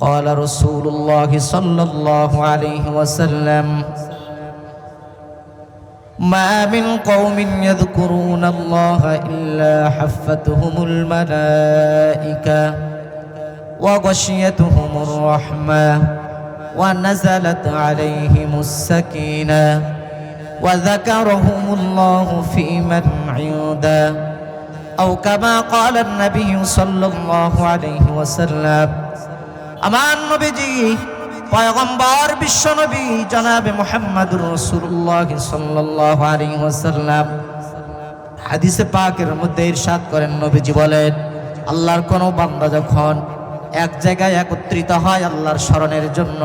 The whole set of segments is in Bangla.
قال رسول الله صلى الله عليه وسلم ما من قوم يذكرون الله إلا حفتهم الملائكة وغشيتهم الرحمة ونزلت عليهم السكينة وذكرهم الله في من عنده أو كما قال النبي صلى الله عليه وسلم আমার নবীজি পয়গম্বর বিশ্বনবী জনাবে মুহাম্মদুর রাসূলুল্লাহ সাল্লাল্লাহু আলাইহি ওয়াসাল্লাম হাদিসে পাকের মধ্যে ইরশাদ করেন, নবীজি বলেন, আল্লাহর কোন বান্দা যখন এক জায়গায় একত্রিত হয় আল্লাহর স্মরণের জন্য,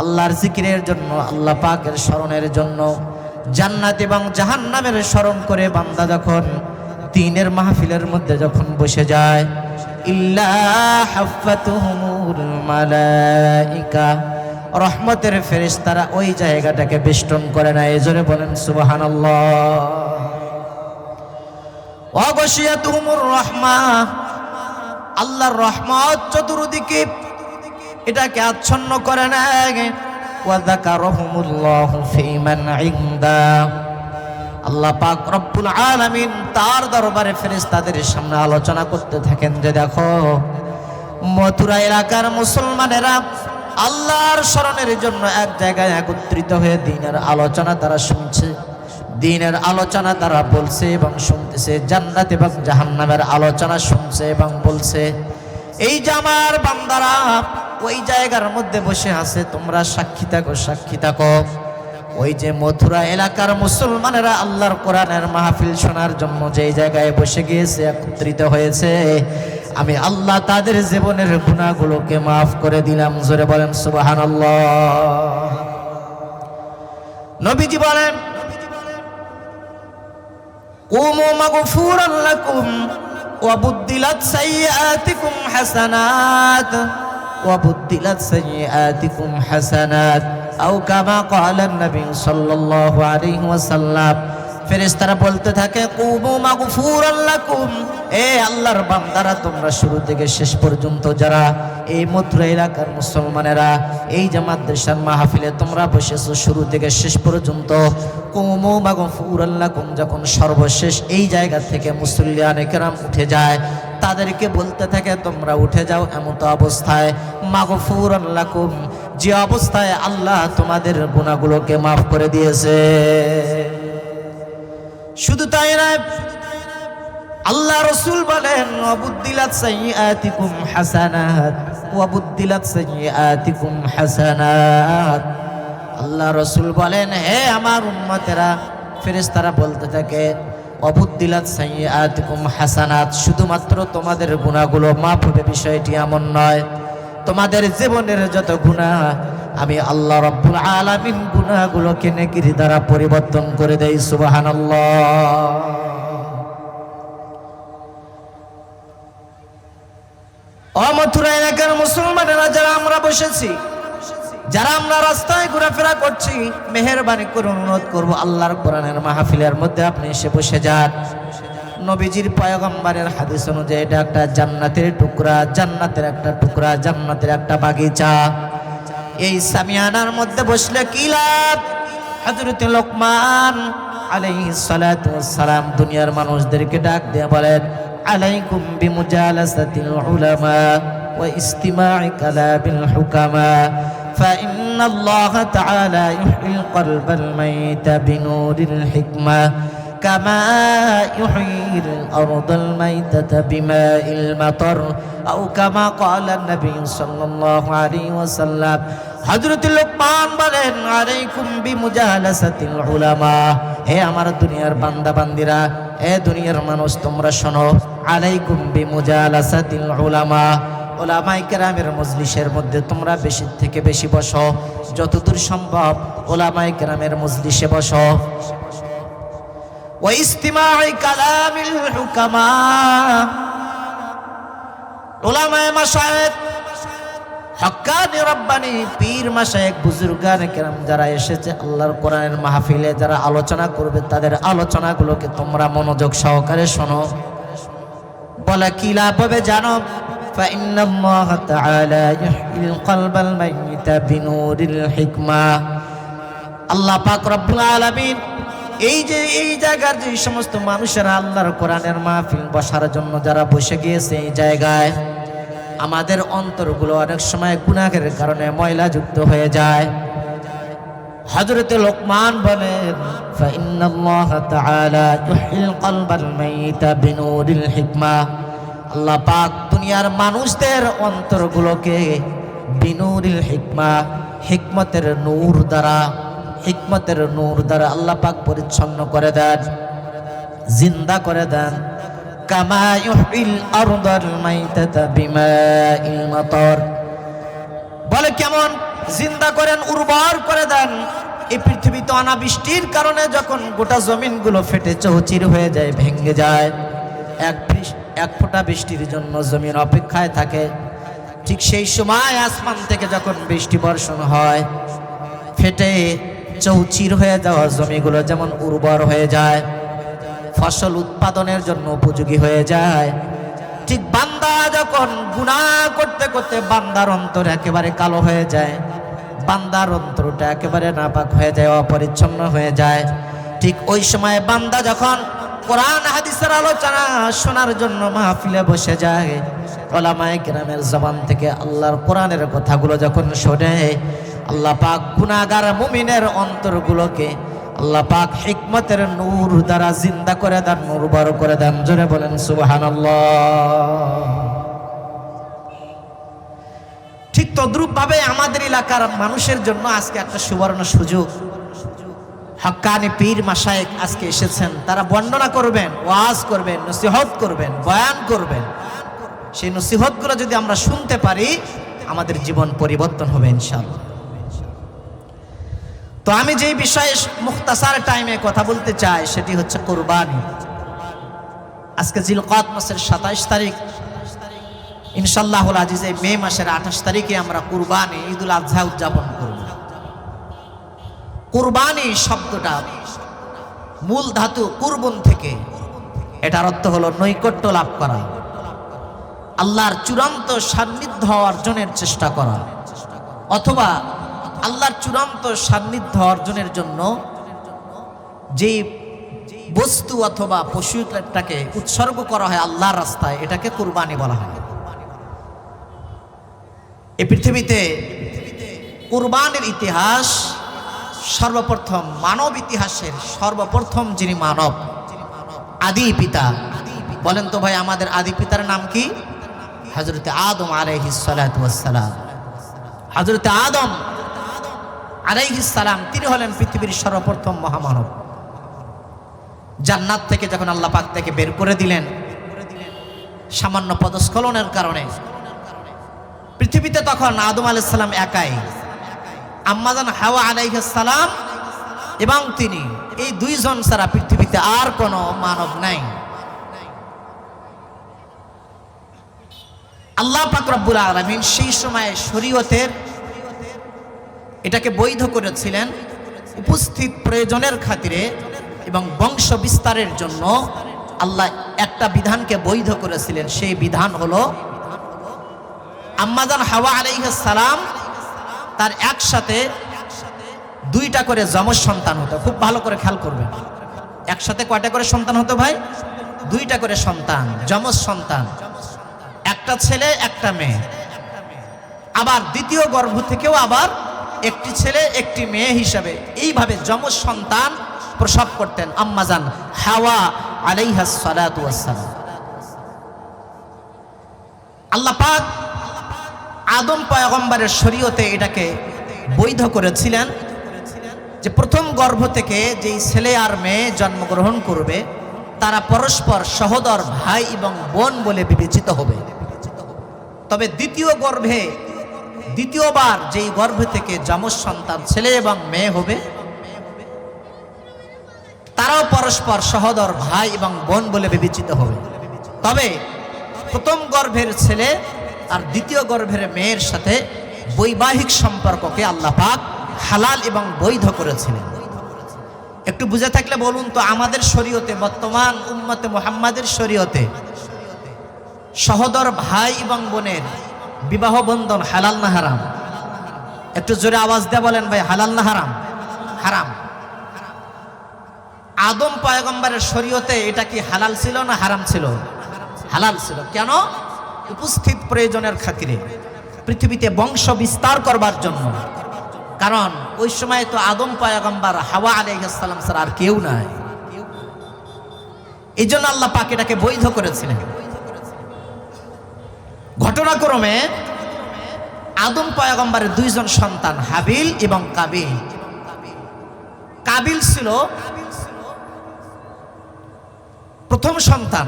আল্লাহর জিকিরের জন্য, আল্লাহ পাকের স্মরণের জন্য, জান্নাত এবং জাহান্নামের স্মরণ করে বান্দা যখন দ্বীনের মাহফিলের মধ্যে যখন বসে যায়, ইল্লা হাফাতুহুমুল মালাইকা, রহমতের ফেরেশতারা ওই জায়গাটাকে বেষ্টন করে না। এজন্য বলেন সুবহানাল্লাহ। ওয়া গাশিয়াতুহুমুর রাহমা, আল্লাহর রহমত চতুর্দিকে এটাকে আচ্ছন্ন করে নেয়। ওয়া যাকারহুমুল্লাহু ফী মান ইনদা, আল্লাহ পাক রব্বুল আলামিন তার দরবারে ফেরেশতাদের সামনে আলোচনা করতে থাকেন যে দেখো মথুরা এলাকার মুসলমানেরা আল্লাহর স্মরণের জন্য এক জায়গায় একত্রিত হয়ে দ্বীনের আলোচনা তারা শুনছে, দ্বীনের আলোচনা তারা বলছে এবং শুনতেছে, জান্নাত এবং জাহান্নামের আলোচনা শুনছে এবং বলছে। এই যে আমার বান্দারা ওই জায়গার মধ্যে বসে আছে, তোমরা সাক্ষী থাকো, সাক্ষী থাকো। ওই যে মথুরা এলাকার মুসলমানেরা আল্লাহর কোরআনের মাহফিল শোনার জন্য যেই জায়গায় বসে গিয়েছে, একত্রিত হয়েছে, আমি আল্লাহ তাদের জীবনের গুনাহগুলোকে মাফ করে দিলাম। জোরে বলেন সুবহানাল্লাহ। নবীজি বলেন, কুমু মাগফুরান লাকুম ওয়া বুদ্দিলাত সাইয়্যাতিকুম হাসানাত ওয়া বুদ্দিলাত সাইয়্যাতিকুম হাসানাত আও কামা ক্বালা নবী সাল্লাল্লাহু আলাইহি ওয়াসাল্লাম। ফেরেশতারা বলতে থাকে, কুমু মাগফুরান লাকুম, এ আল্লাহর বান্দারা তোমরা শুরু থেকে শেষ পর্যন্ত যারা এই মথুরা এলাকার মুসলমানেরা এই যে মাদ্রাসার মাহফিলে তোমরা বসেছো শুরু থেকে শেষ পর্যন্ত, কুমু মাগফুরান লাকুম, যখন সর্বশেষ এই জায়গা থেকে মুসল্লিয়ানে কেরাম উঠে যায় তাদেরকে বলতে থাকে তোমরা উঠে যাও এমত অবস্থায় মাগফুরান লাকুম, যে অবস্থায় আল্লাহ তোমাদের গুনাহগুলোকে মাফ করে দিয়েছে। শুধু তাই নয়, আল্লাহ রাসূল বলেন ওয়াবুদ্দিলাত সাইয়্যাতিকুম হাসানাত ওয়াবুদ্দিলাত সাইয়্যাতিকুম হাসানাত। আল্লাহ রাসূল বলেন, হে আমার উম্মতেরা, ফেরেশতারা বলতে থাকে ওয়াবুদ্দিলাত সাইয়্যাতিকুম হাসানাত, শুধুমাত্র তোমাদের গুনাহগুলো মাফ হবে বিষয়টি এমন নয়, তোমাদের জীবনের যত গুনাহ আমি আল্লাহ রাব্বুল আলামিন গুনাহগুলোকে নেকির দ্বারা পরিবর্তন করে দেই। সুবহানাল্লাহ। ও মথুরা এলাকার মুসলমানেরা যারা আমরা বসেছি, যারা আমরা রাস্তায় ঘোরাফেরা করছি, মেহেরবানি করে অনুরোধ করব আল্লাহর কোরআনের মাহফিলের মধ্যে আপনি এসে বসে যান। নবীজির পয়গম্বরের হাদিস অনুযায়ী এটা একটা জান্নাতের টুকরা, জান্নাতের একটা টুকরা, জান্নাতের একটা বাগিচা। এই সামিয়ানার মধ্যে বসলে কি লাভ? হযরত লোকমান আলাইহিস সালাতু ওয়াস সালাম দুনিয়ার মানুষদেরকে ডাক দিয়ে বলেন, আলাইকুম বিমুজালাসাতিল উলামা ওয়া ইস্তিমা'i কালামিল হুকামা ফাইন্নাল্লাহা তাআলা ইউহিল কলবাল মাইতা বিনুরিল হিকমা কামা ইউহিল আরদাল মাইতাতা বিমাইল মাতার আও কামা ক্বালা নবী সাল্লাল্লাহু আলাইহি ওয়াসাল্লাম। হযরত লোকমান বলেন, আলাইকুম বিমুজালাসাতিল উলামা, হে আমার দুনিয়ার বান্দা বান্দিরা, হে দুনিয়ার মানুষ তোমরা শোনো, আলাইকুম বিমুজালাসাতিল উলামা, ওলামায়ে কেরামের মজলিসের মধ্যে তোমরা বেশি থেকে বেশি বসো, যতদূর সম্ভব ওলামায়ে কেরামের মজলিসে বসো। ওয়া ইস্তিমা'i কালামিল হুকামা, ওলামায়ে মাশায়েখ, হক্কানি রব্বানি পীর মাশায়েখ বুজুর্গানে কেরাম যারা এসেছে আল্লাহর কোরআনের মাহফিলে যারা আলোচনা করবে তাদের আলোচনাগুলোকে তোমরা মনোযোগ সহকারে শোনো। বলে কি লাভ হবে জানো? فإن الله تعالى يحيي القلب الميت بنور الحكمة আল্লাহ পাক রব্বুল আলামিন এই জায়গার যে সমস্ত মানুষেরা আল্লাহর কোরআনের মাহফিল বসার জন্য যারা বসে গিয়েছে এই জায়গায় আমাদের অন্তরগুলো অনেক সময় গুনাহের কারণে ময়লাযুক্ত হয়ে যায়। হযরত লোকমান বলেন ফাইন্নাল্লাহ তাআলা ইউহিল কলবাল মাইতা বিনুরিল হিকমা আল্লাহ পাক দুনিয়ার মানুষদের অন্তরগুলোকে বিনুরিল হিকমা হিকমতের নূর দ্বারা আল্লাহ পাক পরিচ্ছন্ন করে দেন, জিন্দা করে দেন। কামা ইউহিল আরদাল মাইতাতা বিমাইল মাতার বলে কেমন জিন্দা করেন, উর্বর করে দেন। এই পৃথিবীতে অনাবৃষ্টির কারণে যখন গোটা জমিনগুলো ফেটে চৌচির হয়ে যায়, ভেঙে যায়, এক ফোঁটা বৃষ্টির জন্য জমিন অপেক্ষায় থাকে, ঠিক সেই সময় আসমান থেকে যখন বৃষ্টি বর্ষণ হয়, ফেটে চৌচির হয়ে যাওয়া জমিগুলো যেমন উর্বর হয়ে যায়, ফসল উৎপাদনের জন্য উপযোগী হয়ে যায়, ঠিক বান্দা যখন গুনাহ করতে করতে বান্দার অন্তর একেবারে কালো হয়ে যায়, বান্দার অন্তরটা একেবারে নাপাক হয়ে যায়, অপরিচ্ছন্ন হয়ে যায়, ঠিক ওই সময় বান্দা যখন কোরআন হাদিসের আলোচনা শোনার জন্য মাহফিলে বসে যায়, উলামায়ে কেরামের জবান থেকে আল্লাহর কোরআনের কথাগুলো যখন শোনে, আল্লাহ পাক গুনাহগার মুমিনের অন্তরগুলোকে আল্লাহ পাক হিকমতের নূর দ্বারা জিন্দা করে দেন, উর্বর করে দেন। জোরে বলেন সুবহানাল্লাহ। ঠিক তদ্রূপ ভাবে আমাদের এলাকার মানুষের জন্য আজকে একটা সুবর্ণ সুযোগ। হক্কানি পীর মাশায়েখ আজকে এসেছেন, তারা বর্ণনা করবেন, ওয়াজ করবেন, নসিহত করবেন, বয়ান করবেন। সেই নসিহতগুলো যদি আমরা শুনতে পারি আমাদের জীবন পরিবর্তন হবে ইনশাআল্লাহ। তো আমি যেই বিষয়ে মুখতাসার টাইমে কথা বলতে চাই সেটি হচ্ছে কুরবানি। আজকে জিলকাদ মাসের 27 তারিখ, ইনশাআল্লাহুল আজিজ এই মে মাসের 28 তারিখে আমরা কুরবানি ঈদুল আযহা উদযাপন করব। কুরবানি শব্দটা মূল ধাতু কুরবুন থেকে, এটার অর্থ হলো নৈকট্য লাভ করা, আল্লাহর চূড়ান্ত সান্নিধ্য অর্জনের চেষ্টা করা, অথবা আল্লাহর চূড়ান্ত সান্নিধ্য অর্জনের জন্য যে বস্তু অথবা পশুটাকে উৎসর্গ করা হয় আল্লাহর রাস্তায়, এটাকে কুরবানি বলা হয়। এই পৃথিবীতে কুরবানির ইতিহাস সর্বপ্রথম, মানব ইতিহাসের সর্বপ্রথম যিনি মানব, আদি পিতা, বলেন তো ভাই আমাদের আদি পিতার নাম কি? হযরতে আদম আলাইহিস সালাতু ওয়াস সালাম। হযরতে আদম আলাইহিস সালাম তিনি হলেন পৃথিবীর সর্বপ্রথম মহামানব। জান্নাত থেকে যখন আল্লাহ পাক থেকে বের করে দিলেন সামান্য পদস্খলনের কারণে, পৃথিবীতে তখন আদম আলাইহিস সালাম একাই, আম্মাজান হাওয়া আলাইহিস সালাম এবং তিনি, এই দুইজন ছাড়া পৃথিবীতে আর কোনো মানব নাই। আল্লাহ পাক রব্বুল আলামিন সেই সময় শরীয়তের এটাকে বৈধ করেছিলেন উপস্থিত প্রয়োজনের খাতিরে এবং বংশ বিস্তারের জন্য। আল্লাহ একটা বিধানকে বৈধ করেছিলেন, সেই বিধান হলো আম্মাজান হাওয়া আলাইহিস সালাম তার একসাথে 2টা করে যমজ সন্তান হতো। খুব ভালো করে খেয়াল করবেন, একসাথে কয়টা করে সন্তান হতো ভাই? 2টা করে সন্তান, যমজ সন্তান, একটা ছেলে একটা মেয়ে। আবার দ্বিতীয় গর্ভ থেকেও আবার একটি ছেলে একটি মেয়ে হিসাবে এইভাবে যমজ সন্তান প্রসব করতেন আম্মাজান হাওয়া আলাইহাস সালাতু ওয়াস সালাম। আল্লাহ পাক আদম পয়গম্বরের শরীয়তে এটাকে বৈধ করেছিলেন যে প্রথম গর্ভ থেকে যেই ছেলে আর মেয়ে জন্মগ্রহণ করবে তারা পরস্পর সহোদর ভাই এবং বোন বলে বিবেচিত হবে। তবে দ্বিতীয়বার যেই গর্ভ থেকে যমজ সন্তান ছেলে এবং মেয়ে হবে তারাও পরস্পর সহোদর ভাই এবং বোন বলে বিবেচিত হবে। তবে প্রথম গর্ভের ছেলে আর দ্বিতীয় গর্ভের মেয়ের সাথে বৈবাহিক সম্পর্ককে আল্লাহ পাক হালাল এবং বৈধ করেছিলেন। একটু বুঝে থাকলে বলুন তো, আমাদের শরীয়তে, বর্তমান উম্মতে মুহাম্মাদের শরীয়তে সহোদর ভাই এবং বোনের বিবাহ বন্ধন হালাল না হারাম? একটু জোরে আওয়াজ দিয়ে বলেন ভাই, হালাল না হারাম? হারাম। আদম পয়গম্বরের শরীয়তে এটা কি হালাল ছিল না হারাম ছিল? হালাল ছিল। কেন? উপস্থিত প্রয়োজনের খাতিরে, পৃথিবীতে বংশ বিস্তার করবার জন্য। কারণ ওই সময় তো আদম পয়গম্বর, হাওয়া আলাইহিস সালাম ছাড়া আর কেউ নাই। এই জন্য আল্লাহ পাক এটাকে বৈধ করেছিলেন। ঘটনাক্রমে আদম পয়গম্বরের দুইজন সন্তান, হাবিল এবং কাবিল। কাবিল ছিল প্রথম সন্তান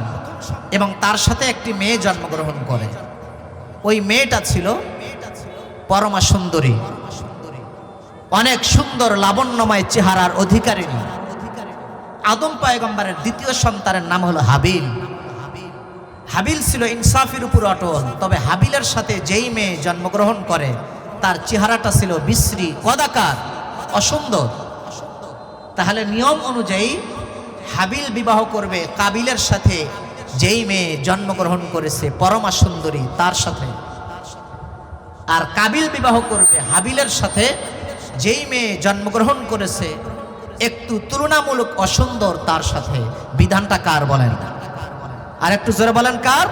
এবং তার সাথে একটি মেয়ে জন্মগ্রহণ করে। ওই মেয়েটা ছিল পরমা সুন্দরী, অনেক সুন্দর লাবণ্যময় চেহারার অধিকারিণী। আদম পয়গম্বরের দ্বিতীয় সন্তানের নাম হলো হাবিল। হাবিল ছিল ইনসাফের উপর অটল, তবে হাবিলের সাথে যেই মেয়ে জন্মগ্রহণ করে তার চেহারাটা ছিল বিশ্রী, কদাকার, অসুন্দর। তাহলে নিয়ম অনুযায়ী হাবিল বিবাহ করবে কাবিলের সাথে যেই মেয়ে জন্মগ্রহণ করেছে পরমা সুন্দরী তার সাথে, আর কাবিল বিবাহ করবে হাবিলের সাথে যেই মেয়ে জন্মগ্রহণ করেছে একটু তুলনামূলক অসুন্দর তার সাথে। বিধানটা কার বলেন? আর একটু জোরে বলেন কার?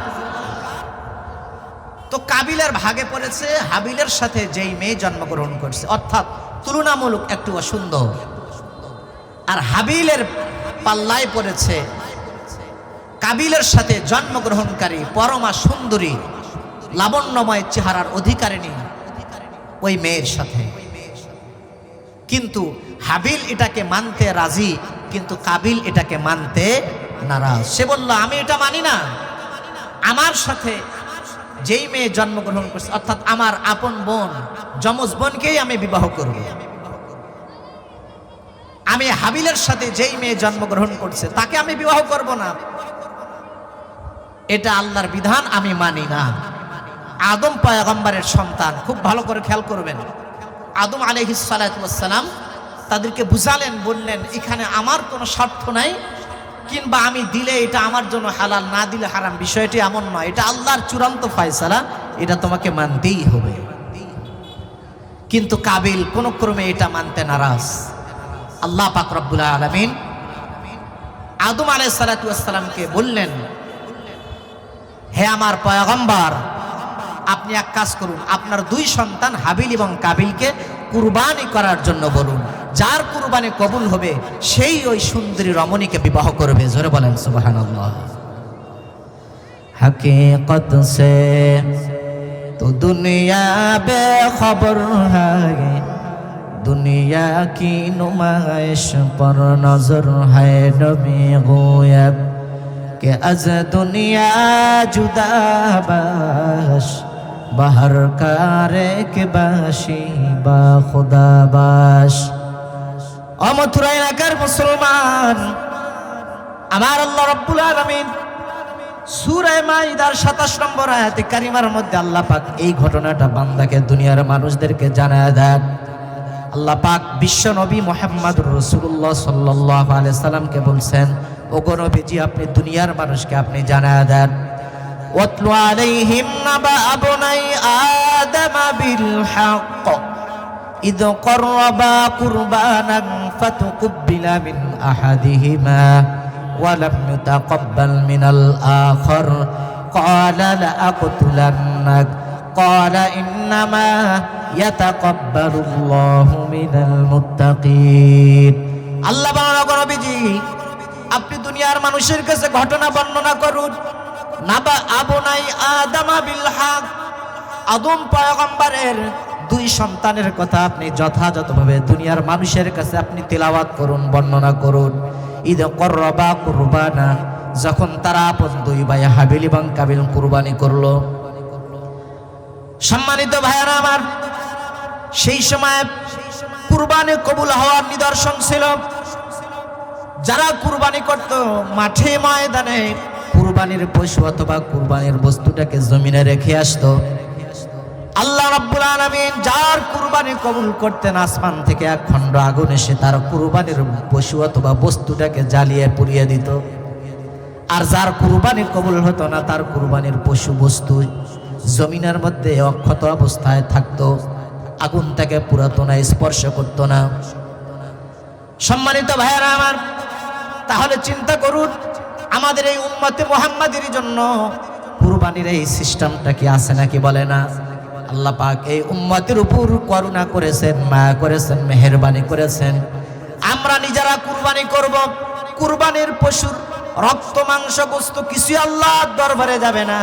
তো কাবিলের ভাগে পড়েছে হাবিলের সাথে যেই মেয়ে জন্মগ্রহণ করছে, অর্থাৎ তুলনামূলক একটু অসুন্দর। আর হাবিলের পাল্লায় পড়েছে কাবিলের সাথে জন্মগ্রহণকারী পরমা সুন্দরী লাবণ্যময় চেহারার অধিকারিণী ওই মেয়ের সাথে। কিন্তু হাবিল এটাকে মানতে রাজি, কিন্তু কাবিল এটাকে মানতে নারাজ। সে বলল, আমি এটা মানি না, আমার সাথে যেই মেয়ে জন্মগ্রহণ করছে, অর্থাৎ আমার আপন বোন, যমজ বোনকেই আমি বিবাহ করব। আমি হাবিলের সাথে যেই মেয়ে জন্মগ্রহণ করছে তাকে আমি বিবাহ করব না। এটা আল্লাহর বিধান, আমি মানি না। আদম পয়গম্বরের সন্তান, খুব ভালো করে খেয়াল করবেন, আদম আলাইহিস সালাতু ওয়াস সালাম তাদেরকে বুঝালেন, বললেন এখানে আমার কোনো স্বার্থ নাই, কিংবা আমি দিলে এটা আমার জন্য হালাল, না দিলে হারাম, বিষয়টি এমন নয়। এটা আল্লাহর চূড়ান্ত ফয়সালা, এটা তোমাকে মানতেই হবে। কিন্তু কাবিল কোন ক্রমে এটা মানতে নারাজ। আল্লাহ পাক রব্বুল আলামিন আদম আলাইহিস সালাতু ওয়াস সালামকে বললেন, হে আমার পয়গম্বর, আপনি এক কাজ করুন, আপনার দুই সন্তান হাবিল এবং কাবিলকে কুরবানি করার জন্য বলুন। যার কুরবানি কবুল হবে সেই ওই সুন্দরী রমণীকে বিবাহ করবে। জোরে বলেন সুবহানাল্লাহ। हकीकत से तो दुनिया बेखबर है, दुनिया की नुमाइश पर नजर है नबी गोयब के अज दुनिया जुदा बाश बाहर कारे के बाशी बा खुदा बाश। অমথুরা এলাকার মুসলমান, আমার আল্লাহ রাব্বুল আলামিন সূরা মাইদার 27 নম্বর আয়াতে কারিমার মধ্যে আল্লাহ পাক এই ঘটনাটা বান্দাকে, দুনিয়ার মানুষদেরকে জানায় দেন। আল্লাহ পাক বিশ্ব নবী মুহাম্মদুর রাসূলুল্লাহ সাল্লাল্লাহু আলাইহি সাল্লামকে বলছেন, ওগো নবীজি, আপনি দুনিয়ার মানুষকে আপনি জানায় দেন, ওয়াতলু আলাইহিম নাবা আবনাই আদম বিল হক إذ قربا قربانا فتقبل من أحدهما ولم يتقبل من الآخر قال لأقتلنك قال إنما يتقبل الله من المتقين। আল্লাহ বলেন, নবীজি, আপনি দুনিয়ার মানুষের কাছে ঘটনা বর্ণনা করুন, নাবা আবনাই আদম বিল হক, আদম পয়গম্বরের দুই সন্তানের কথা আপনি যথাযথভাবে দুনিয়ার মানুষের কাছে আপনি তেলাওয়াত করুন, বর্ণনা করুন। ঈদ করবা কুরবানা, যখন তারা আপন দুই ভাই হাবিল এবং কাবিল কুরবানি করলো। সম্মানিত ভাইয়েরা আমার, সেই সময় কুরবানি কবুল হওয়ার নিদর্শন ছিল, যারা কুরবানি করত মাঠে ময়দানে কুরবানির পশু অথবা কুরবানির বস্তুটাকে জমিনে রেখে আসতো। আল্লাহ রাব্বুল আলামিন যার কুরবানি কবুল করতেন, আসমান থেকে এক খণ্ড আগুন এসে তার কুরবানির পশু অথবা বস্তুটাকে জ্বালিয়ে পুড়িয়ে দিত। আর যার কুরবানি কবুল হতো না তার কুরবানির পশু বস্তু জমিনের মধ্যে অক্ষত অবস্থায় থাকতো, আগুন থেকে পুরাতো না, স্পর্শ করতো না। সম্মানিত ভাইয়েরা আমার, তাহলে চিন্তা করুন আমাদের এই উম্মতে মুহাম্মাদের জন্য কুরবানির এই সিস্টেমটা কি আছে নাকি বলে না? আল্লাহ পাক এই উম্মতের উপর করুণা করেছেন, মায়া করেছেন, মেহেরবানি করেছেন। আমরা নিজেরা কুরবানি করব, কুরবানির পশুর রক্ত মাংস গোস্ত কিছু আল্লাহর দরবারে যাবে না।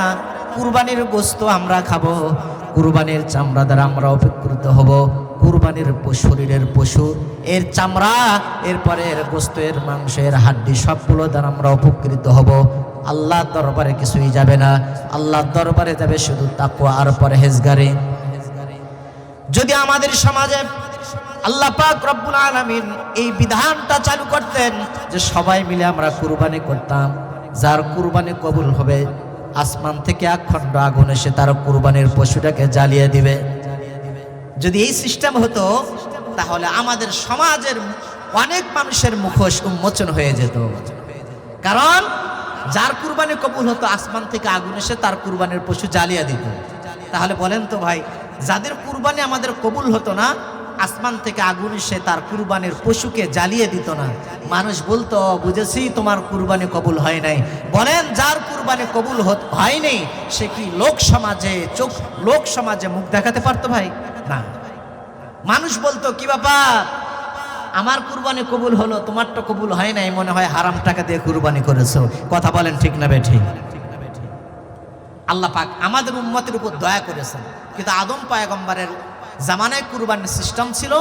কুরবানির গোস্ত আমরা খাবো, কুরবানির চামড়া দ্বারা আমরা উপকৃত হব। কুরবানির শরীরের পশু এর চামড়া, এরপরে এর গোস্ত, এর মাংস, এর হাড্ডি সবগুলো দ্বারা আমরা উপকৃত হব। আল্লাহর দরবারে কিছুই যাবে না, আল্লাহর দরবারে যাবে শুধু তাকওয়া আর পরহেজগারি। যদি আমাদের সমাজে আল্লাহ পাক রব্বুল আলামিন এই বিধানটা চালু করতেন যে সবাই মিলে আমরা কুরবানি করতাম, যার কুরবানি কবুল হবে আসমান থেকে এক খণ্ড আগুন এসে তার কুরবানির পশুটাকে জ্বালিয়ে দিবে। যদি এই সিস্টেম হতো তাহলে আমাদের সমাজের অনেক মানুষের মুখোশ উন্মোচন হয়ে যেত। কারণ যার কুরবানি কবুল হতো আসমান থেকে আগুন এসে তার কুরবানির পশু জ্বালিয়ে দিত। তাহলে বলেন তো ভাই, যাদের কুরবানি আমাদের কবুল হতো না আসমান থেকে আগুন এসে তার কুরবানির পশুকে জ্বালিয়ে দিত না, মানুষ বলতো বুঝেছি তোমার কুরবানি কবুল হয় নাই। বলেন যার কুরবানি কবুল হয়নি সে কি লোক সমাজে মুখ দেখাতে পারতো ভাই? না। মানুষ বলতো কি ব্যাপার, আমার কুরবানি কবুল হলো, তোমারটা কবুল হয় নাই, মনে হয় হারাম টাকা দিয়ে কুরবানি করেছো। কথা বলেন ঠিক না বেঠিক? আল্লাহ পাক আমাদের উম্মতের উপর দয়া করেছেন, কিন্তু আদম পয়গম্বরের জামানায় কুরবানির সিস্টেম ছিল,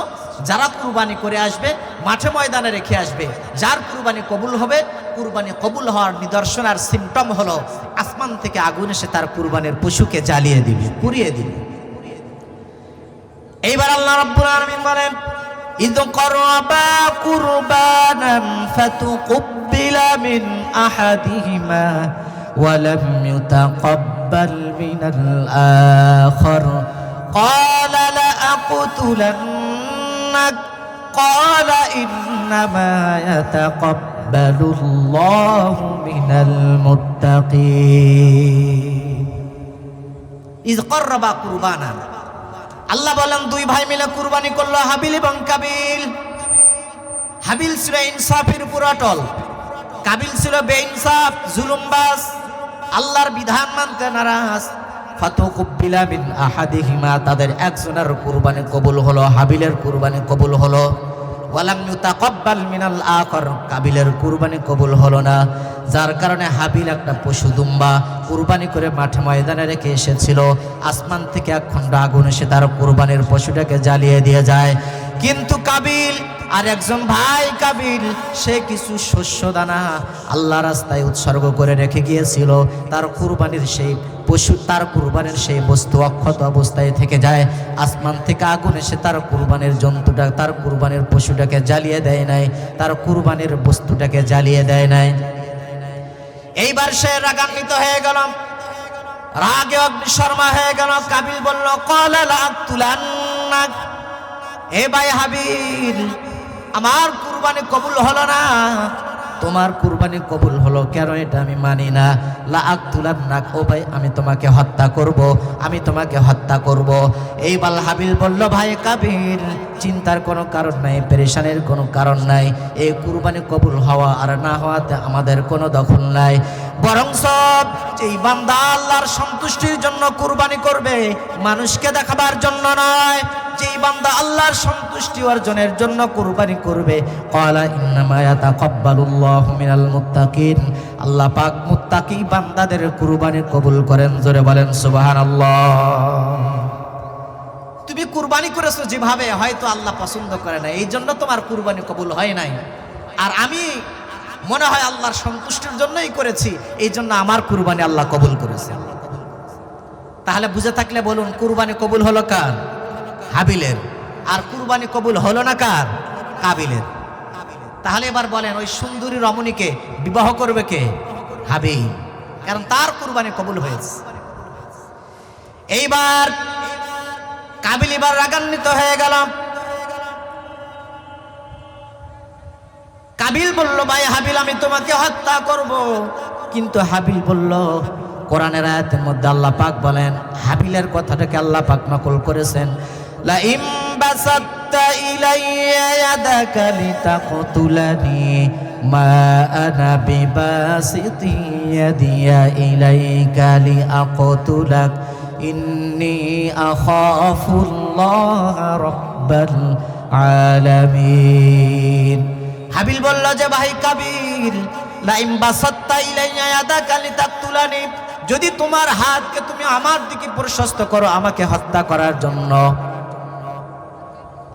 যারা কুরবানি করে আসবে মাঠে ময়দানে রেখে আসবে, যার কুরবানি কবুল হবে, কুরবানি কবুল হওয়ার নিদর্শন আর সিমটম হলো আসমান থেকে আগুন এসে তার কুরবানির পশুকে জ্বালিয়ে দিবে, পুড়িয়ে দিবে। এইবার আল্লাহ রাব্বুল আলামিন বলেন ইয করবা কুরবানান ফাতুকুব্বিলা মিন আহাদিহিমা ওয়া লাম ইউতাকাব্বাল মিনাল আখার قال لأقتلنك قال إنما يتقبل الله من المتقين إذ قربا قربانا আল্লাহ বলেন দুই ভাই মিলে কুরবানি করলো, হাবিল এবং কাবিল। হাবিল ছিল ইনসাফের উপর অটল, কাবিল ছিল বেইনসাফ, জুলুমবাজ, আল্লাহর বিধান মানতে নারাজ। ফাতুকুব্বিলা মিন আহাদিহিমা, তাদের একজনের কুরবানি কবুল হলো, হাবিলের কুরবানি কবুল হলো। ওয়ালাম ইউতাকাব্বাল মিনাল আখার, কাবিলের কুরবানি কবুল হলো না। যার কারণে হাবিল একটা পশু দুম্বা কুরবানি করে মাঠে ময়দানে রেখে এসেছিল, আসমান থেকে এক খণ্ড আগুন এসে তার কুরবানির পশুটাকে জ্বালিয়ে দিয়ে যায়। কিন্তু কাবিল আর একজন ভাই কাবিল, সে কিছু শস্য দানা আল্লাহ রাস্তায় উৎসর্গ করে রেখে গিয়েছিল। তার কুরবানির সেই পশু, তার কুরবানির সেই বস্তু অক্ষত অবস্থায় থেকে যায়। আসমান থেকে আগুন এসে তার কুরবানির জন্তুটা, তার কুরবানির পশুটাকে জ্বালিয়ে দেয় নাই, তার কুরবানির বস্তুটাকে জ্বালিয়ে দেয় নাই। এইবার সে রাগান্বিত হয়ে গেল, রাগে অগ্নিশর্মা হয়ে গেল। কাবিল বলল ক্বালা লাআকতুলান্নাক, হে ভাই হাবিল, আমার কুরবানি কবুল হলো না, তোমার কুরবানি কবুল হলো কেন এটা আমি মানি না। লাআকতুলান্নাক, ও ভাই আমি তোমাকে হত্যা করব, আমি তোমাকে হত্যা করব। এইবার হাবিল বলল ভাই কাবিল, চিন্তার কোনো কারণ নাই, পেরেশানের কোনো কারণ নাই, এই কুরবানি কবুল হওয়া আর না হওয়াতে আমাদের কোনো দখল নাই। বরং সব যেই বান্দা আল্লাহর সন্তুষ্টির জন্য কুরবানি করবে, মানুষকে দেখাবার জন্য নয়, যেই বান্দা আল্লাহর সন্তুষ্টি অর্জনের জন্য কুরবানি করবে, ক্বালা ইন্নামা ইয়াতাকাব্বালুল্লাহু মিনাল মুত্তাকিন, আল্লাহ পাক মুত্তাকি বান্দাদের কুরবানি কবুল করেন। জোরে বলেন সুবহানাল্লাহ। তুমি কুরবানি করেছো যেভাবে, হয়তো আল্লাহ পছন্দ করে না, এই জন্য তোমার কুরবানি কবুল হয় নাই। আর আমি মনে হয় আল্লাহর সন্তুষ্টির জন্যই করেছি, এই জন্য আমার কুরবানি আল্লাহ কবুল করেছে। তাহলে বুঝে থাকলে বলুন কুরবানি কবুল হলো কার? হাবিলের। আর কুরবানি কবুল হলো না কার? কাবিলের। তাহলে এবার বলেন ওই সুন্দরী রমণীকে বিবাহ করবে কে? হাবিল, কারণ তার কুরবানি কবুল হয়েছে। এইবার কাবিল এবার রাগান্বিত হয়ে গেল। কাবিল বলল ভাই হাবিল, আমি তোমাকে হত্যা করব, কিন্তু হাবিল বলল, কোরআনের আয়াতের মধ্যে আল্লাহ পাক বলেন, হাবিলের কথাটাকে আল্লাহ পাক নকল করেছেন, লা ইম বাসাত্তা ইলাইয়া ইয়াদাকা লিতাকতুলানি মা আনা বিবাসিতি ইয়াদিয়া ইলাইকা লিআকতুলাক ইন্নী আখাফুল্লাহ রাব্বাল আলামিন। হাবিল বলল যে ভাই কাবিল, লা ইম বাসাত্তা ইলাইয়া ইয়াদাকা লিতাকতুলানি, যদি তোমার হাতকে তুমি আমার দিকে প্রশস্ত করো আমাকে হত্যা করার জন্য,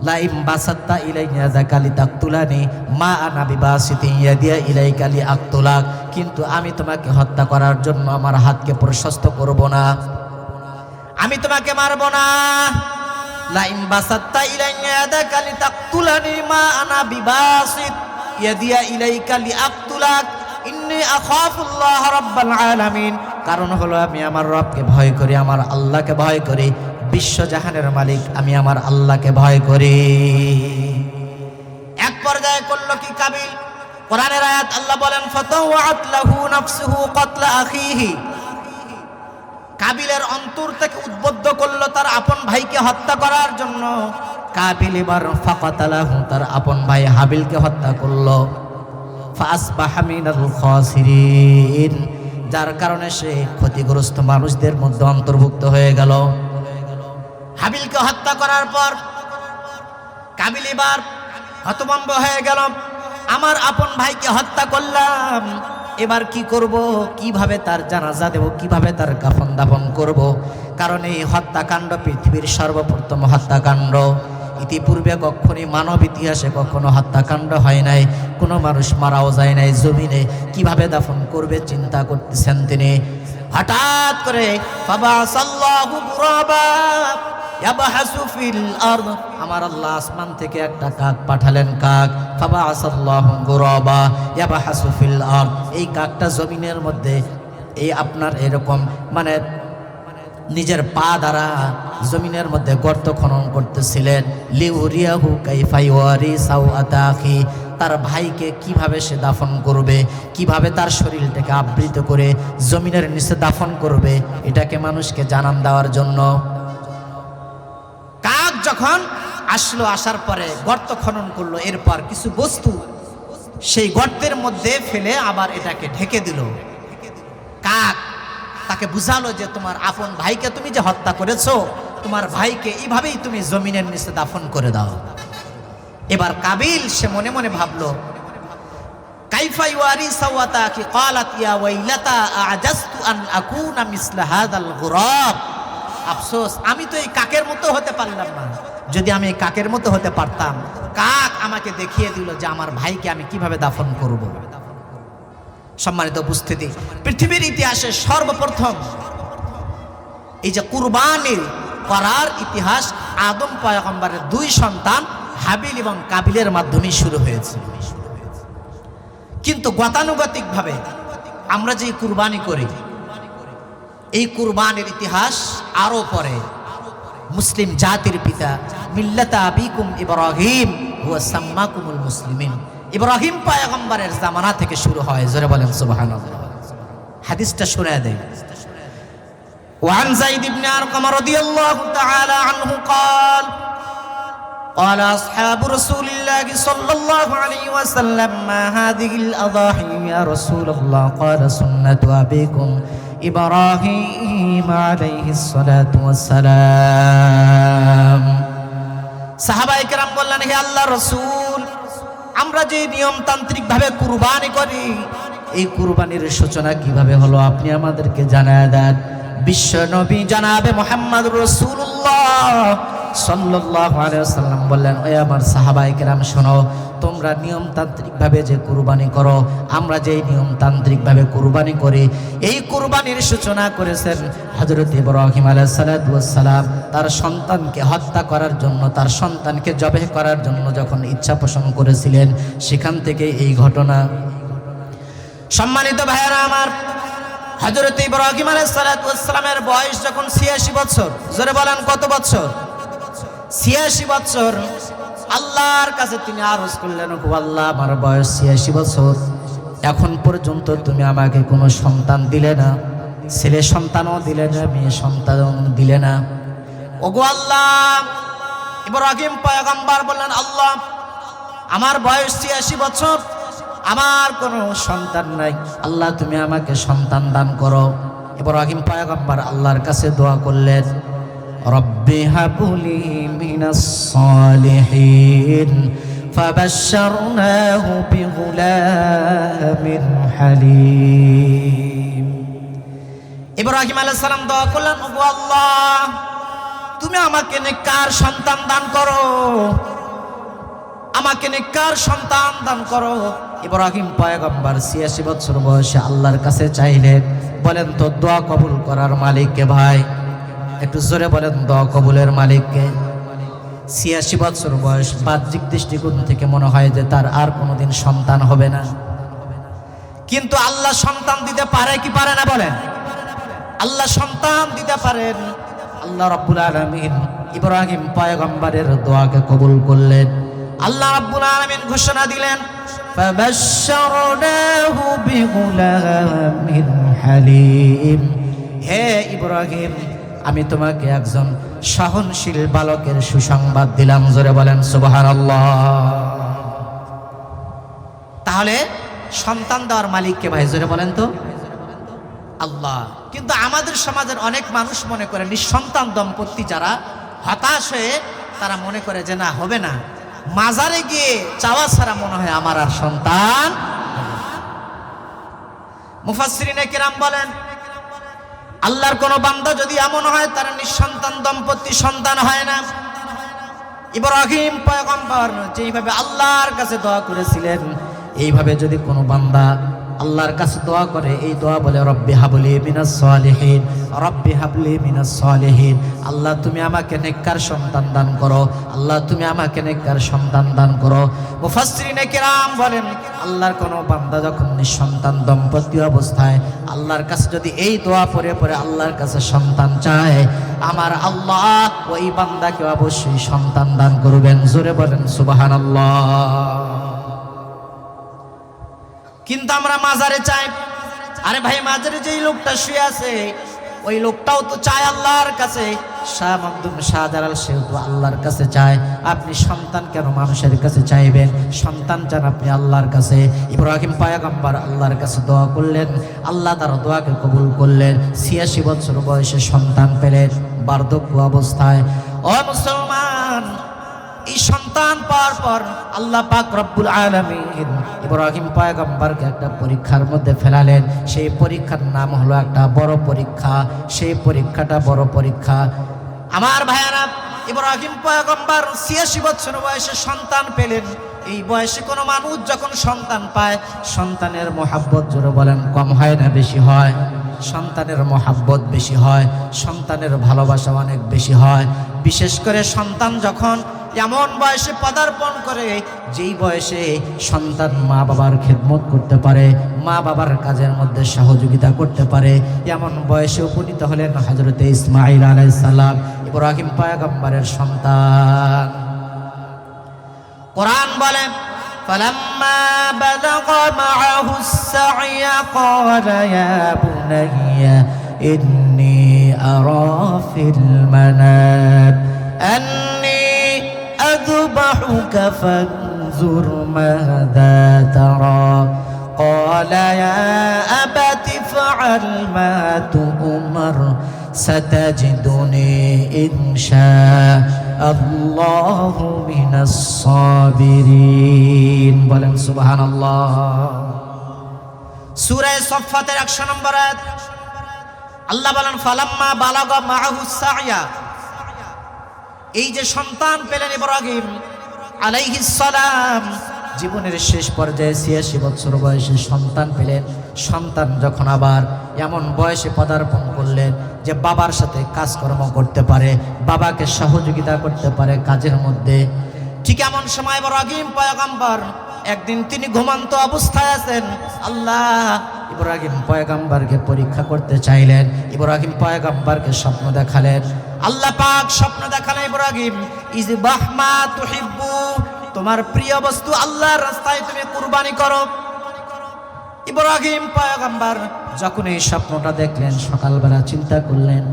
লা ইম বাসাত্তা ইলাইয়া ইয়াদাকা লিতাকতুলানি মা আনা বিবাসিতি ইয়াদিয়া ইলাইকা লিআকতুলাক, কিন্তু আমি তোমাকে হত্যা করার জন্য আমার হাতকে প্রশস্ত করব না, আমি তোমাকে মারব না। লা ইম বাসাত্তা ইলাইয়া ইয়াদাকা লিতাকতুলানি মা আনা বিবাসিত ইয়াদিয়া ইলাইকা লিআকতুলাক ইন্নী আখাফুল্লাহ রাব্বাল আলামিন, কারণ হলো আমি আমার রবকে ভয় করি, আমার আল্লাহকে ভয় করি, বিশ্বজাহানের মালিক আমি আমার আল্লাহকে ভয় করি। এক পর্যায়ে করলো কি কাবিল, কোরআনের আয়াত আল্লাহ বলেন, ফাতাওয়াত লাহু নাফসুহু কতলা আখিহি, কাবিলের অন্তর থেকে উদ্বুদ্ধ করলো তার আপন ভাইকে হত্যা করার জন্য। কাবিল এবার ফাকাতালাহু, তার আপন ভাই হাবিলকে হত্যা করলো। ফাসবাহা মিনাল খাসিরিন, যার কারণে সে ক্ষতিগ্রস্ত মানুষদের মধ্যে অন্তর্ভুক্ত হয়ে গেল। হাবিলকে হত্যা করার পর কাবিল এবার হতভম্ব হয়ে গেল, আমার আপন ভাইকে হত্যা করলাম, এবার কি করব, কিভাবে তার জানাজা দেব, কিভাবে তার কাফন দাফন করব। কারণ এই হত্যাকাণ্ড পৃথিবীর সর্বপ্রথম হত্যাকাণ্ড, ইতিপূর্বে কখনই মানব ইতিহাসে কখনো হত্যাকাণ্ড হয় নাই, কোনো মানুষ মারাও যায় নাই জমিনে, কিভাবে দাফন করবে চিন্তা করতেছেন তিনি। হঠাৎ করে ফাবাসাল্লাহু গুরাবা ইয়াবহাসু ফিল আরদ, আমার আল্লাহ আসমান থেকে একটা কাক পাঠালেন, কাক ফাবাসাল্লাহু গুরাবা ইয়াবহাসু ফিল আরদ, এই কাকটা জমিনের মধ্যে এই আপনার এরকম মানে নিজের পা দ্বারা জমিনের মধ্যে গর্ত খনন করতেছিলেন। লিউরিয়াহু কাইফা ইউরি সাওআতা আখি, তার ভাইকে কিভাবে সে দাফন করবে, কিভাবে তার শরীরটাকে আবৃত করে জমিনের নিচে দাফন করবে, এটাকে মানুষকে জানান দেওয়ার জন্য। কাক যখন আসলো, আসার পরে গর্ত খনন করলো, এরপর কিছু বস্তু সেই গর্তের মধ্যে ফেলে আবার এটাকে ঢেকে দিল। কাক তাকে বুঝালো যে তোমার আপন ভাইকে তুমি যে হত্যা করেছো, তোমার ভাইকে এইভাবেই তুমি জমিনের নিচে দাফন করে দাও। এবার কাবিল সে মনে মনে ভাবলো, কাইফা ইউরি সাওয়াতা কি ক্বালাত ইয়া ওয়াইলাতা আজাজতু আন আকুনা মিসলা হাযাল গুরাব, আফসোস আমি তো এই কাকের মতো হতে পারলাম না, যদি আমি এই কাকের মতো হতে পারতাম। কাক আমাকে দেখিয়ে দিল যে আমার ভাইকে আমি কিভাবে দাফন করব। সম্মানিত উপস্থিতি, পৃথিবীর ইতিহাসে সর্বপ্রথম এই যে কুরবানি করার ইতিহাস আদম পয়গম্বরের দুই সন্তান হাবিল এবং কাবিলের মাধ্যমে শুরু হয়েছে। কিন্তু গতানুগতিকভাবে আমরা যে কুরবানি করি, এই কুরবানির ইতিহাস আরো পরে মুসলিম জাতির পিতা মিল্লাতা আবিকুম ইব্রাহিম হুয়া সাম্মাকুমুল মুসলিমিন, ইব্রাহিম পয়গম্বরের জামানা থেকে শুরু হয়। জোরে বলেন সুবহানাল্লাহ। হাদিসটা শুনিয়ে দেই। وعن زيد بن أرقم رضي الله تعالى عنه قال قال أصحاب رسول الله صلى الله عليه وسلم ما هذه الأضاحي يا رسول الله قال سنة أبيكم إبراهيم عليه الصلاة والسلام। সাহাবায়ে কেরাম বললেন, হে আল্লাহর রাসূল, আমরা যে নিয়মতান্ত্রিক ভাবে কুরবানি করি, এই কুরবানির সূচনা কিভাবে হলো আপনি আমাদেরকে জানায় দেন। বিশ্ব নবী জনাবে মুহাম্মদ রাসূলুল্লাহ সাল্লাল্লাহু আলাইহি ওয়াসাল্লাম বললেন, ও আমার সাহাবায়ে কেরাম শোনো, তোমরা নিয়মতান্ত্রিক ভাবে যে কুরবানি করো, আমরা যে নিয়মতান্ত্রিক ভাবে কুরবানি করি, এই কুরবানির সূচনা করেছেন হযরত ইব্রাহিম আলাইহিস সালাতু ওয়াস সালাম। তার সন্তানকে হত্যা করার জন্য, তার সন্তানকে জবাই করার জন্য যখন ইচ্ছা পোষণ করেছিলেন, সেখান থেকে এই ঘটনা। সম্মানিত ভাইয়েরা আমার, হযরত ইব্রাহিম আলাইহিস সালাতু ওয়াস সালামের বয়স যখন 86 বছর, জোরে বলেন কত বছর? 86 বছর। আল্লাহর কাছে তিনি আরজ করলেন, ও আল্লাহ, আমার বয়স 86 বছর, এখন পর্যন্ত তুমি আমাকে কোনো সন্তান দিলে না, ছেলে সন্তানও দিলে না, মেয়ে সন্তানও দিলে না। ওগো আল্লাহ, ইব্রাহিম পয়গম্বর বললেন, আল্লাহ আমার বয়স ৮৬ বছর, আমার কোনো সন্তান নাই, আল্লাহ তুমি আমাকে সন্তান দান করো। ইব্রাহিম পয়গম্বর আল্লাহর কাছে দোয়া করলেন, রব্বি হাবলি মিনাস সালিহিন ফাবাশশারনাহু বিগুলামিন হালিম। ইব্রাহিম আলাইহিস সালাম দোয়া করলেন, ওগো আল্লাহ তুমি আমাকে নেককার সন্তান দান করো, আমাকে নেককার সন্তান দান করো। ইব্রাহিম পয়গম্বর ৮৬ বছর বয়সে আল্লাহর কাছে চাইলেন। বলেন তো দোয়া কবুল করার মালিককে? ভাই একটু জোরে বলেন, দোয়া কবুলের মালিককে? ৮৬ বছর বয়স, বাহ্যিক দৃষ্টিকোণ থেকে মনে হয় যে তার আর কোনোদিন সন্তান হবে না, কিন্তু আল্লাহ সন্তান দিতে পারে কি পারে না? বলেন, আল্লাহ সন্তান দিতে পারেন। আল্লাহ রাব্বুল আলামিন ইব্রাহিম পয়গম্বরের দোয়াকে কবুল করলেন। আল্লাহ রাব্বুল আলামিন ঘোষণা দিলেন, ফাবাশশারনাহু বিগুলামিন হালিম। হে ইব্রাহিম, আমি তোমাকে একজন সহনশীল বালকের সুসংবাদ দিলাম। জোরে বলেন সুবহানাল্লাহ। তাহলে সন্তান দেওয়ার মালিককে? ভাই জোরে বলেন তো? আল্লাহ। কিন্তু আমাদের সমাজের অনেক মানুষ মনে করে, নিঃসন্তান দম্পতি যারা হতাশ হয়ে তারা মনে করে যে না হবে না, মাজারে গিয়ে চাওয়া ছাড়া মনে হয় আমার আর সন্তান। মুফাসসিরিনে কেরাম বলেন, আল্লাহর কোন বান্দা যদি এমন হয় তার নিঃসন্তান দম্পতি সন্তান হয় না, ইব্রাহিম পয়গম্বর যেইভাবে আল্লাহর কাছে দোয়া করেছিলেন, এইভাবে যদি কোনো বান্দা আল্লাহর কাছে দোয়া করে, এই দোয়া বলে রব্বি হাবলি মিনাস সালিহিন, রব্বি হাবলি মিনাস সালিহিন, আল্লাহ তুমি আমাকে নেককার সন্তান দান করো, আল্লাহ তুমি আমাকে নেককার সন্তান দান করো। মুফাসসিরিনে কেরাম বলেন, আল্লাহর কোনো বান্দা যখন নিঃসন্তান দম্পতি অবস্থায় আল্লাহর কাছে যদি এই দোয়া পড়ে পড়ে আল্লাহর কাছে সন্তান চায়, আমার আল্লাহ ওই বান্দাকে অবশ্যই সন্তান দান করবেন। জোরে বলেন সুবহানাল্লাহ। কিন্তু আমরা মাজারে চাই। আরে ভাই, মাজারে যেই লোকটা শুয়ে আছে ওই লোকটাও তো চায় আল্লাহর কাছে। শাহ মখদুম শাহজালাল সেও তো আল্লাহর কাছে চায়। আপনি সন্তান কেন মানুষের কাছে চাইবেন? সন্তান চান আপনি আল্লাহর কাছে। ইব্রাহিম পয়গম্বর আল্লাহর কাছে দোয়া করলেন, আল্লাহ তার দোয়াকে কবুল করলেন। ৮৬ বছর বয়সে সন্তান পেলেন, বার্ধক্য অবস্থায়। ও মুসলমান, এই সন্তান পাওয়ার পর আল্লাহ পাক রব্বুল আলামিন ইব্রাহিম পয়গম্বরকে একটা পরীক্ষার মধ্যে ফেলালেন। সেই পরীক্ষার নাম হলো একটা বড় পরীক্ষা। সেই পরীক্ষাটা বড় পরীক্ষা। আমার ভাইয়ারা, ইব্রাহিম পয়গম্বর ৮৬ বছর বয়সে সন্তান পেলেন। এই বয়সে কোনো মানুষ যখন সন্তান পায়, সন্তানের মহাব্বত, জোরে বলেন, কম হয় না বেশি হয়? সন্তানের মহাব্বত বেশি হয়, সন্তানের ভালোবাসা অনেক বেশি হয়। বিশেষ করে সন্তান যখন এমন বয়সে পদার্পণ করে, যেই বয়সে সন্তান মা বাবার খেদমত করতে পারে, মা বাবার কাজের মধ্যে সহযোগিতা করতে পারে, এমন বয়সে উপনীত হলেন হযরতে ইসমাঈল আলাইহিস সালাম, ইব্রাহিম পয়গম্বরের সন্তান। কোরআন বলে, فلما بلغ معه السعي قال يا بني إني أرى في المنام أني أذبحك فانظر ماذا ترى قال يا أبت افعل ما تؤمر ستجدني إن شاء الله من الصابرين বলেন সুবহানাল্লাহ। সূরা সফফাতের ১০০ নম্বর আয়াত আল্লাহ বলেন, ফালাম্মা বালাগা মাআহু সাইয়া। এই যে সন্তান পেলেন ইব্রাহিম আলাইহিস সালাম, জীবনের শেষ পর্যায়ে ৮৬ বছর বয়সে সন্তান পেলেন। সন্তান যখন আবার এমন বয়সে পদার্পণ করলেন যে বাবার সাথে কাজকর্ম করতে পারে, বাবাকে সহযোগিতা করতে পারে কাজের মধ্যে, ঠিক এমন সময় ইব্রাহিম পয়গম্বর একদিন তিনি ঘুমন্ত অবস্থায় আছেন। আল্লাহ ইব্রাহিম পয়গম্বরকে পরীক্ষা করতে চাইলেন। ইব্রাহিম পয়গম্বরকে স্বপ্ন দেখালেন। আল্লাহ পাক স্বপ্ন দেখালেন, ইব্রাহিম ইযবাহ মা তুহিব্বু, তোমার প্রিয় বস্তু আল্লাহর রাস্তায় তুমি কুরবানি করো। ইব্রাহিম পয়গম্বর যখন এই স্বপ্নটা দেখলেন, সকালবেলা চিন্তা করলেন,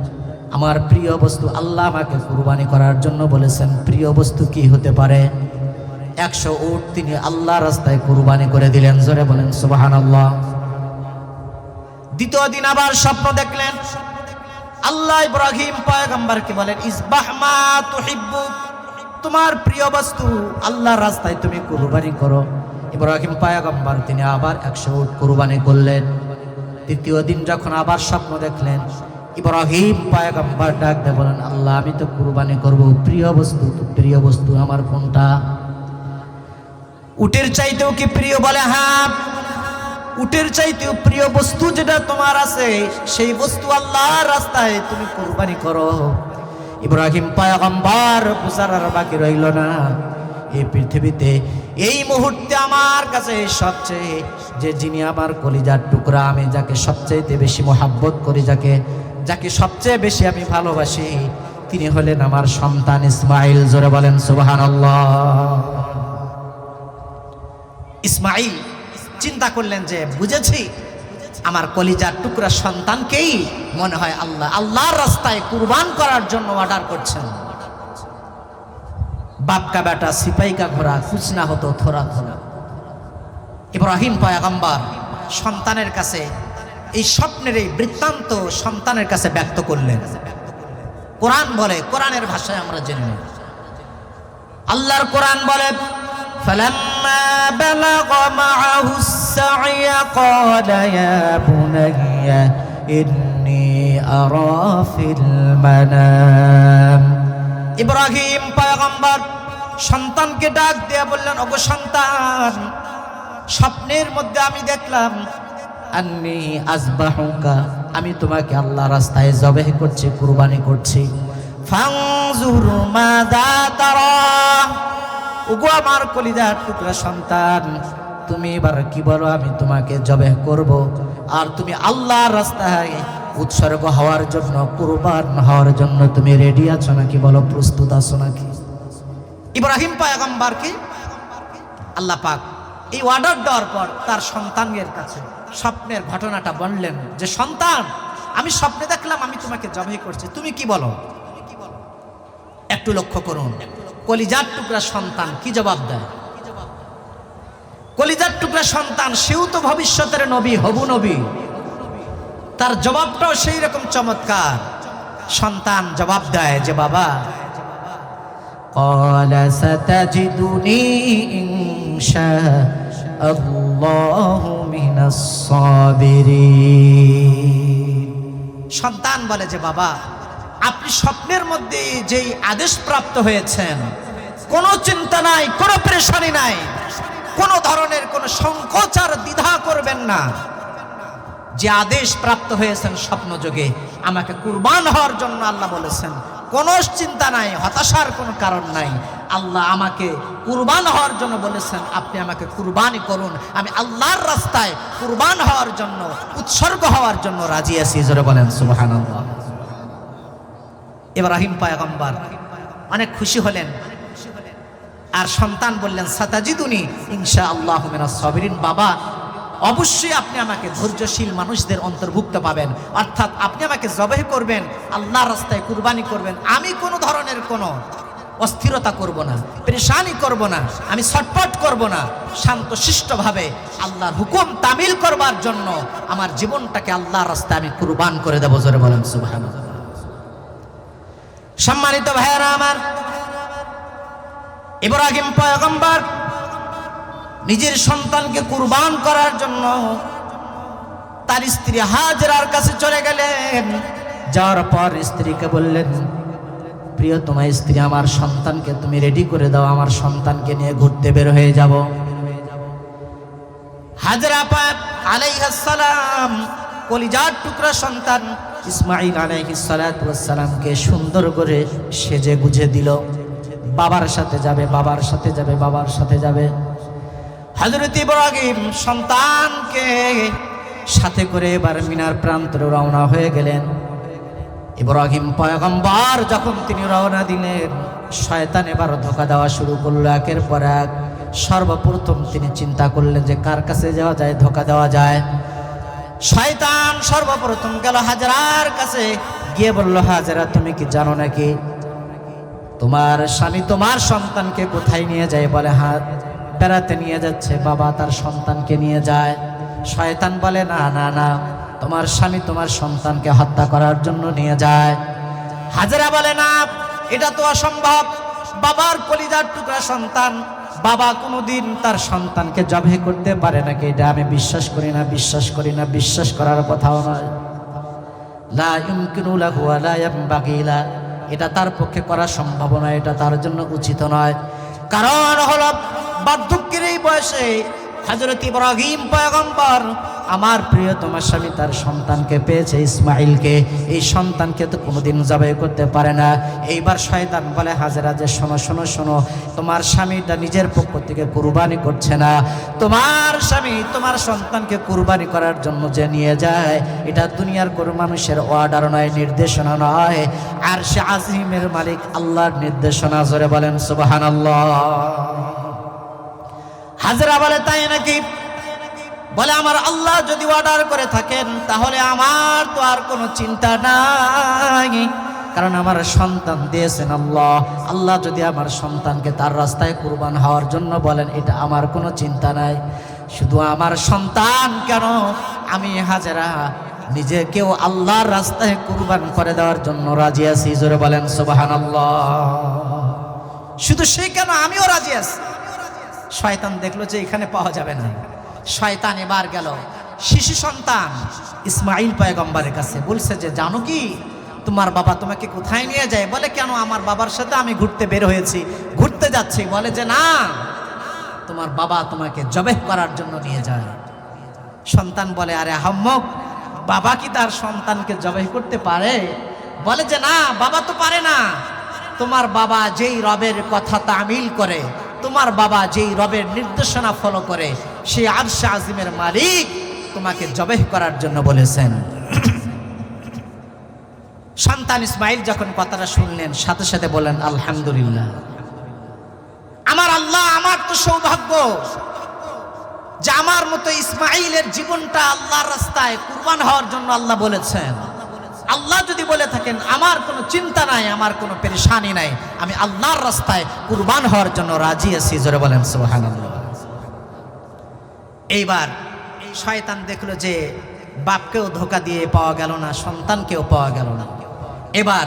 আমার প্রিয় বস্তু আল্লাহ আমাকে কুরবানি করার জন্য বলেছেন, প্রিয় বস্তু কি হতে পারে? 100 উট তিনি আল্লাহ রাস্তায় কুরবানি করে দিলেন। জোরে বলেন সুবহানাল্লাহ। দ্বিতীয় দিন আবার স্বপ্ন দেখলেন, আল্লাহ ইব্রাহিম পয়গম্বরকে বলেন, ইসবাহ মা তুহিব্বু, তোমার প্রিয় বস্তু আল্লাহর রাস্তায় তুমি কুরবানি করো। ইব্রাহিম পয়গম্বর তিনি আবার 100 উট কুরবানি করলেন। তৃতীয় দিন যখন আবার স্বপ্ন দেখলেন, ইব্রাহিম পয়গম্বর ডাক দিয়ে বলেন, আল্লাহ আমি তো কুরবানি করব, প্রিয় বস্তু তো প্রিয় বস্তু আমার কোনটা? উটের চাইতেও কি প্রিয়? বলে হ্যাঁ, উটের চাইতেও প্রিয় বস্তু যেটা তোমার আছে, সেই বস্তু আল্লাহর রাস্তায় তুমি কুরবানি করো। ইব্রাহিম পয়গম্বর বুঝার আর বাকি রইল না। এই পৃথিবীতে এই মুহূর্তে আমার কাছে সবচেয়ে যে যিনি আমার কলিজার টুকরা, আমি যাকে সবচেয়ে বেশি মোহাব্বত করি, যাকে সবচেয়ে বেশি আমি ভালোবাসি, তিনি হলেন আমার সন্তান ইসমাইল। জোরে বলেন সুবহানাল্লাহ। ইসমাইল চিন্তা করলেন যে বুঝেছি, আমার কলিজার টুকরা সন্তানকেই মনে হয় আল্লাহর রাস্তায় কুরবান করার জন্য অর্ডার করছেন। বাপ কা বেটা সিপাই কা ঘোড়া, কুছ না হতো থোড়া থোড়া। ইব্রাহিম পয়গম্বর সন্তানের কাছে এই স্বপ্নের এই বৃত্তান্ত সন্তানের কাছে ব্যক্ত করলেন। কোরআন বলে, কোরআনের ভাষায় আমরা জেনে নেব, আল্লাহর কোরআন বলে, فلما بلغ معه السعي قال يا بني إني أرى في المنام। ইব্রাহিম পয়গম্বর সন্তানকে ডাক দিয়ে বললেন, ওগো সন্তান, স্বপ্নের মধ্যে আমি দেখলাম, আন্নী আযবাহুকা, আমি তোমাকে আল্লাহ রাস্তায় জবেহ করছি, কুরবানি করছি। ফানজুর মাযা তারা, ওগো আমার কলিজার টুকরা সন্তান, তুমি এবার কি বলো? আমি তোমাকে জবেহ করব, আর তুমি আল্লাহর রাস্তায় উৎসর্গ হওয়ার জন্য, কুরবান হওয়ার জন্য তুমি রেডি আছো নাকি? বলো, প্রস্তুত আছো নাকি? ইব্রাহিম পয়গম্বরকে আল্লাহ পাক এই অর্ডার দেওয়ার পর তার সন্তানের কাছে স্বপ্নের ঘটনাটা বললেন যে, সন্তান, আমি স্বপ্নে দেখলাম আমি তোমাকে জবেহ করছি, তুমি কি বলো? একটু লক্ষ্য করুন, কলিজার টুকরা সন্তান কি জবাব দেয়? কলিজার টুকরা সন্তান, সেও তো ভবিষ্যতের নবী, হবু নবী, তার জবাবটাও সেই রকম চমৎকার। সন্তান জবাব দেয় যে, বাবা, ক্বালা সাতাজিদুনি ইনশাআল্লাহু মিনাস সাবিরিন। সন্তান বলে যে, বাবা, আপনি স্বপ্নের মধ্যে যেই আদেশ প্রাপ্ত হয়েছেন, কোনো চিন্তা নাই, কোনো পেরেশানি নাই, কোনো ধরনের কোনো সংকোচ আর দ্বিধা করবেন না। যে আদেশ প্রাপ্ত হয়েছেন স্বপ্নযোগে, আমাকে কুরবান হওয়ার জন্য আল্লাহ বলেছেন, কোনো চিন্তা নাই, হতাশার কোনো কারণ নাই। আল্লাহ আমাকে কুরবান হওয়ার জন্য বলেছেন, আপনি আমাকে কুরবানি করুন, আমি আল্লাহর রাস্তায় কুরবান হওয়ার জন্য, উৎসর্গ হওয়ার জন্য রাজি আছি। জোরে বলেন সুবহানাল্লাহ। ইব্রাহিম পয়গম্বর অনেক খুশি হলেন, আর সন্তান বললেন, সাতাজিদুনি ইনশাআল্লাহু মিনাস সাবিরিন। বাবা, অবশ্যই আপনি আমাকে ধৈর্যশীল মানুষদের অন্তর্ভুক্ত পাবেন, অর্থাৎ আপনি আমাকে জবেহ করবেন, আল্লাহর রাস্তায় কুরবানি করবেন। আমি কোনো ধরনের কোনো অস্থিরতা করব না, পেরেশানি করব না, আমি ছটফট করব না, শান্তশিষ্টভাবে আল্লাহর হুকুম তামিল করবার জন্য আমার জীবনটাকে আল্লাহর রাস্তায় আমি কুরবান করে দেব। জোরে বলেন সুবহানাল্লাহ। সম্মানিত ভাইয়েরা আমার, ইব্রাহিম পয়গম্বর নিজের সন্তানকে কুরবান করার জন্য তার স্ত্রী হাজরার কাছে চলে গেলেন। যাওয়ার পর স্ত্রীকে বললেন, প্রিয় তোমার স্ত্রী, আমার সন্তানকে তুমি রেডি করে দাও, আমার সন্তানকে নিয়ে ঘুরতে বের হয়ে যাব। হাজরা পাক আলাইহিস সালাম কলিজার টুকরা সন্তান ইসমাইল আলাইহিস সালাতু ওয়াস সালামকে সুন্দর করে সেজে গুজে দিল। বাবার সাথে যাবে, বাবার সাথে যাবে, বাবার সাথে যাবে। হযরত ইব্রাহিম সন্তানকে সাথে করে এবার মিনার প্রান্তরে রওনা হয়ে গেলেন। ইব্রাহিম পয়গম্বর যখন তিনি রওনা দিলেন, শয়তান এবার ধোঁকা দেওয়া শুরু করলো, একের পর এক সর্বপ্রথম তিনি চিন্তা করলেন যে কার কাছে যাওয়া যায়, ধোঁকা দেওয়া যায়। শয়তান সর্বপ্রথম গেল হাজরার কাছে, গিয়ে বলল, হাজরা তুমি কি জানো নাকি তোমার স্বামী তোমার সন্তানকে কোথায় নিয়ে যায়? বলে, হ্যাঁ বেড়াতে নিয়ে যাচ্ছে বাবা, তার সন্তানকে নিয়ে যায়। শয়তান বলে, না না না, তোমার স্বামী তোমার সন্তানকে হত্যা করার জন্য নিয়ে যায়। হাজরা বলে, না এটা তো অসম্ভব, বাবার কলিজার টুকরা সন্তান, বাবা কোনোদিন তার সন্তানকে জবাই করতে পারে নাকি? এটা আমি বিশ্বাস করি না, বিশ্বাস করি না, বিশ্বাস করার কথাও নয়। লা ইউমকিনু লাহু ওয়া লা ইয়ানবাগি লা, এটা তার পক্ষে করা সম্ভব নয়, এটা তার জন্য উচিত নয়। কারণ হলো বার্ধক্যের এই বয়সে হযরত ইব্রাহিম পয়গম্বর আমার প্রিয়তমা স্বামী তার সন্তানকে পেয়েছে, ইসমাইলকে, এই সন্তানকে তো কোনোদিন জবাই করতে পারে না। এইবার শয়তান বলে, হাজেরা যে শোনো শোনো শোনো, তোমার স্বামীটা নিজের পক্ষ থেকে কুরবানি করছে না, তোমার স্বামী তোমার সন্তানকে কুরবানি করার জন্য যে নিয়ে যায়, এটা দুনিয়ার কোনো মানুষের অর্ডার নয়, নির্দেশনা নয়, আরশে আজিমের মালিক আল্লাহর নির্দেশনা। জোরে বলেন সুবহানাল্লাহ। হাজেরা বলে, তাই নাকি? বলে, আমার আল্লাহ যদি অর্ডার করে থাকেন তাহলে আমার তো আর কোনো চিন্তা নাই, কারণ আমার সন্তান দিয়েছেন আল্লাহ। আল্লাহ যদি আমার সন্তানকে তার রাস্তায় কুরবান হওয়ার জন্য বলেন, এটা আমার কোনো চিন্তা নাই। শুধু আমার সন্তান কেন, আমি হাজেরা নিজেকেও আল্লাহর রাস্তায় কুরবান করে দেওয়ার জন্য রাজি আছি। জোরে বলেন সুবহানাল্লাহ। শুধু সে কেন, আমিও রাজি আছি। শয়তান দেখলো যে এখানে পাওয়া যাবে না, শয়তান এবার গেল শিশু সন্তান ইসমাইল পয়গম্বরের কাছে, বলছে যে জানো কি তোমার বাবা তোমাকে কোথায় নিয়ে যায়? বলে, কেন, আমার বাবার সাথে আমি ঘুরতে বের হয়েছি, ঘুরতে যাচ্ছি। বলে যে না, তোমার বাবা তোমাকে জবাই করার জন্য নিয়ে যায়। সন্তান বলে, আরে আহম্মক, বাবা কি তার সন্তানকে জবাই করতে পারে? বলে যে না, বাবা তো পারে না। তোমার বাবা যেই রবের কথা তামিল করে, তোমার বাবা যেই রবের নির্দেশনা ফলো করে, সেই আরশে আজিমের মালিক তোমাকে জবাই করার জন্য বলেছেন। সন্তান ইসমাইল যখন কথাটা শুনলেন, সাথে সাথে বলেন, আলহামদুলিল্লাহ, আমার আল্লাহ, আমার তো সৌভাগ্য যে আমার মতো ইসমাইলের জীবনটা আল্লাহর রাস্তায় কুরবান হওয়ার জন্য আল্লাহ বলেছেন। আল্লাহ যদি বলে থাকেন, আমার কোনো চিন্তা নাই, আমার কোনো পেরেশানি নাই, আমি আল্লাহর রাস্তায় কুরবান হওয়ার জন্য রাজি আছি। জোরে বলেন সুবহানাল্লাহ। এইবার শয়তান দেখলো যে বাপকেও ধোকা দিয়ে পাওয়া গেল না, সন্তানকেও পাওয়া গেল না। এবার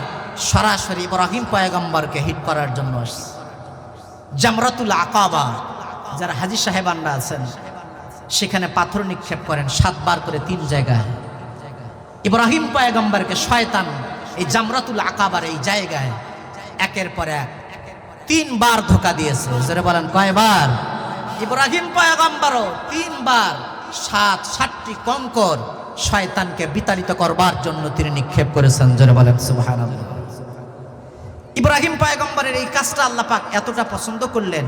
সরাসরি ইব্রাহিম পয়গম্বরকে হিট করার জন্য আসছে। জামরাতুল আকাবা, যারা হাজী সাহেবানরা আছেন সেখানে পাথর নিক্ষেপ করেন 7 বার করে 3 জায়গায়। ইব্রাহিম পয়গম্বরকে শয়তান এই জামরাতুল আকাবার এই জায়গায় একের পর এক 3 বার ধোকা দিয়েছে। জোরে বলেন কয়বার? ইব্রাহিম পয়গম্বরও 3 বার 7টি কঙ্কর শয়তানকে বিতাড়িত করবার জন্য তিনি নিক্ষেপ করেছেন। জোরে বলেন সুবহানাল্লাহ। ইব্রাহিম পয়গম্বরের এই কাজটা আল্লাহ পাক এতটা পছন্দ করলেন,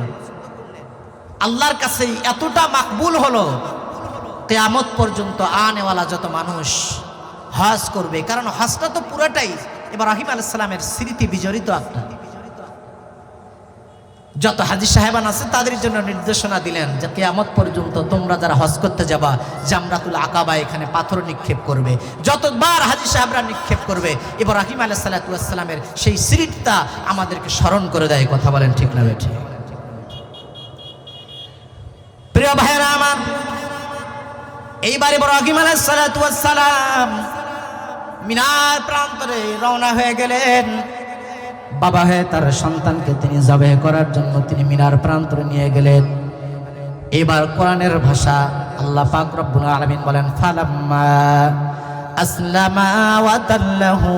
আল্লাহর কাছে এতটা মাকবুল হলো, কিয়ামত পর্যন্ত আনেওয়ালা যত মানুষ হজ করবে, কারণ হজটা তো পুরোটাই ইব্রাহিম আলাইহিস সালামের স্মৃতি বিজড়িত একটা। যত হাজী সাহেবান আছে তাদের জন্য নির্দেশনা দিলেন যে কিয়ামত পর্যন্ত তোমরা যারা হজ করতে যাবা জামরাতুল আকাবা এখানে পাথর নিক্ষেপ করবে। যতবার হাজী সাহেবরা নিক্ষেপ করবে ইব্রাহিম আলাইহিস সালামের সেই স্মৃতিটা আমাদেরকে স্মরণ করে দেয়। কথা বলেন ঠিক না বেঠিক? প্রিয় ভাইরা আমার, এইবার ইব্রাহিম আলাইহিস সালাম মিনার প্রান্তরে রওনা হয়ে গেলেন। বাবা হয়ে তার সন্তানকে তিনি জবাই করার জন্য তিনি মিনার প্রান্তরে নিয়ে গেলেন। এবার কোরআনের ভাষা আল্লাহ পাক রব্বুল আলামিন বলেন, ফালাম্মা আসলামা ওয়া তাল্লাহু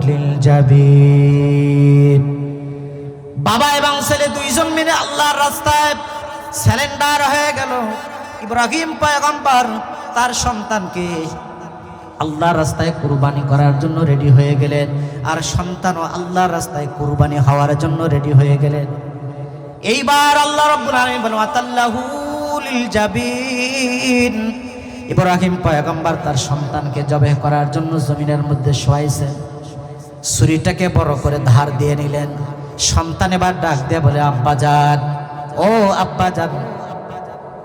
লিল জাবিন। বাবা এবং ছেলে দুইজন মিলে আল্লাহর রাস্তায় স্যালেন্ডার হয়ে গেল। ইব্রাহিম পয়গম্বর তার সন্তানকে আল্লাহর রাস্তায় কুরবানি করার জন্য রেডি হয়ে গেলেন, আর সন্তানও আল্লাহর রাস্তায় কুরবানি হওয়ার জন্য রেডি হয়ে গেলেন। এইবার আল্লাহ রাব্বুল আলামিন বলেন, ওয়াতাল্লাহু লিল জাবিন। ইব্রাহিম পয়গম্বর তার সন্তানকে জবাই করার জন্য জমিনের মধ্যে শোয়াইছেন। ছুরিটাকে বড় করে ধার দিয়ে নিলেন। সন্তান এবার ডাক দিয়ে বলে, আব্বাজান, ও আব্বা জান,